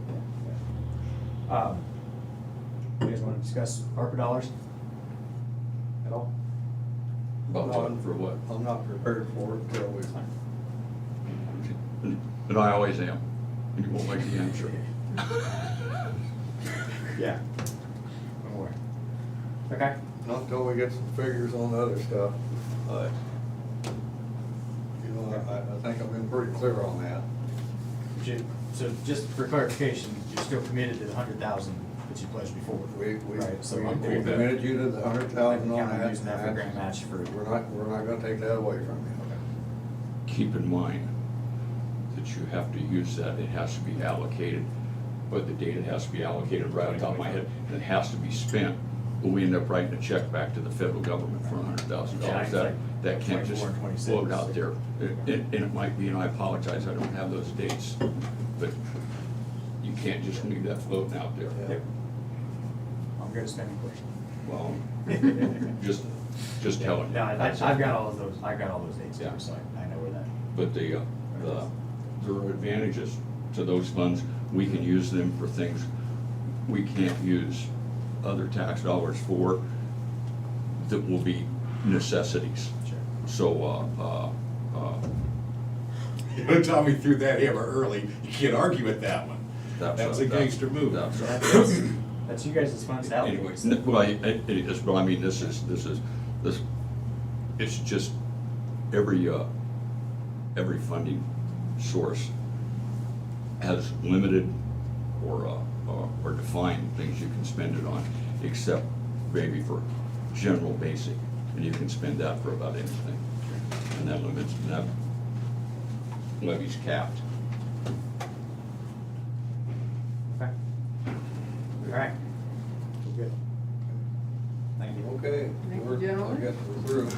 Speaker 8: You guys wanna discuss ARPA dollars? At all?
Speaker 14: About what, for what?
Speaker 3: I'm not prepared for it until we.
Speaker 14: And I always am, and you won't like the answer.
Speaker 8: Yeah. Don't worry. Okay.
Speaker 3: Not until we get some figures on the other stuff, but, you know, I think I've been pretty clear on that.
Speaker 8: So just for clarification, you're still committed to the 100,000 that you pledged before?
Speaker 3: We
Speaker 8: Right, so
Speaker 3: we
Speaker 8: I'm cool with that.
Speaker 3: committed you to the 100,000 on
Speaker 8: Counting
Speaker 3: that.
Speaker 8: using that for grant match for.
Speaker 3: We're not gonna take that away from you.
Speaker 14: Keep in mind that you have to use that, it has to be allocated, but the data has to be allocated right on top of my head, and it has to be spent. But we end up writing a check back to the federal government for $100,000. That can't just
Speaker 8: 24 and 26.
Speaker 14: float out there. And it might be, and I apologize, I don't have those dates, but you can't just leave that floating out there.
Speaker 8: Yep. I'm good at spending questions.
Speaker 14: Well, just telling you.
Speaker 8: No, I've got all of those, I've got all those dates here,
Speaker 14: Yeah.
Speaker 8: so I know where that.
Speaker 14: But there are advantages to those funds. We can use them for things we can't use other tax dollars for that will be necessities.
Speaker 8: Sure.
Speaker 14: So,
Speaker 13: You know, Tommy threw that hammer early, you can't argue with that one. That was a gangster move.
Speaker 8: That's you guys' funds to allocate.
Speaker 14: Anyways, well, it is, but I mean, this, it's just every funding source has limited or defined things you can spend it on, except maybe for general basic, and you can spend that for about anything. And that limits, that levy's capped.
Speaker 8: Okay. All right. Good. Thank you.
Speaker 3: Okay.
Speaker 15: Thank you,
Speaker 3: we're-
Speaker 15: gentlemen.
Speaker 3: I guess we're through.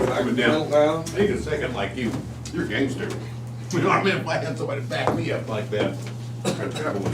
Speaker 13: Coming down. Take a second like you. You're a gangster. You know what I mean? If I had somebody back me up like that, I'd travel with you.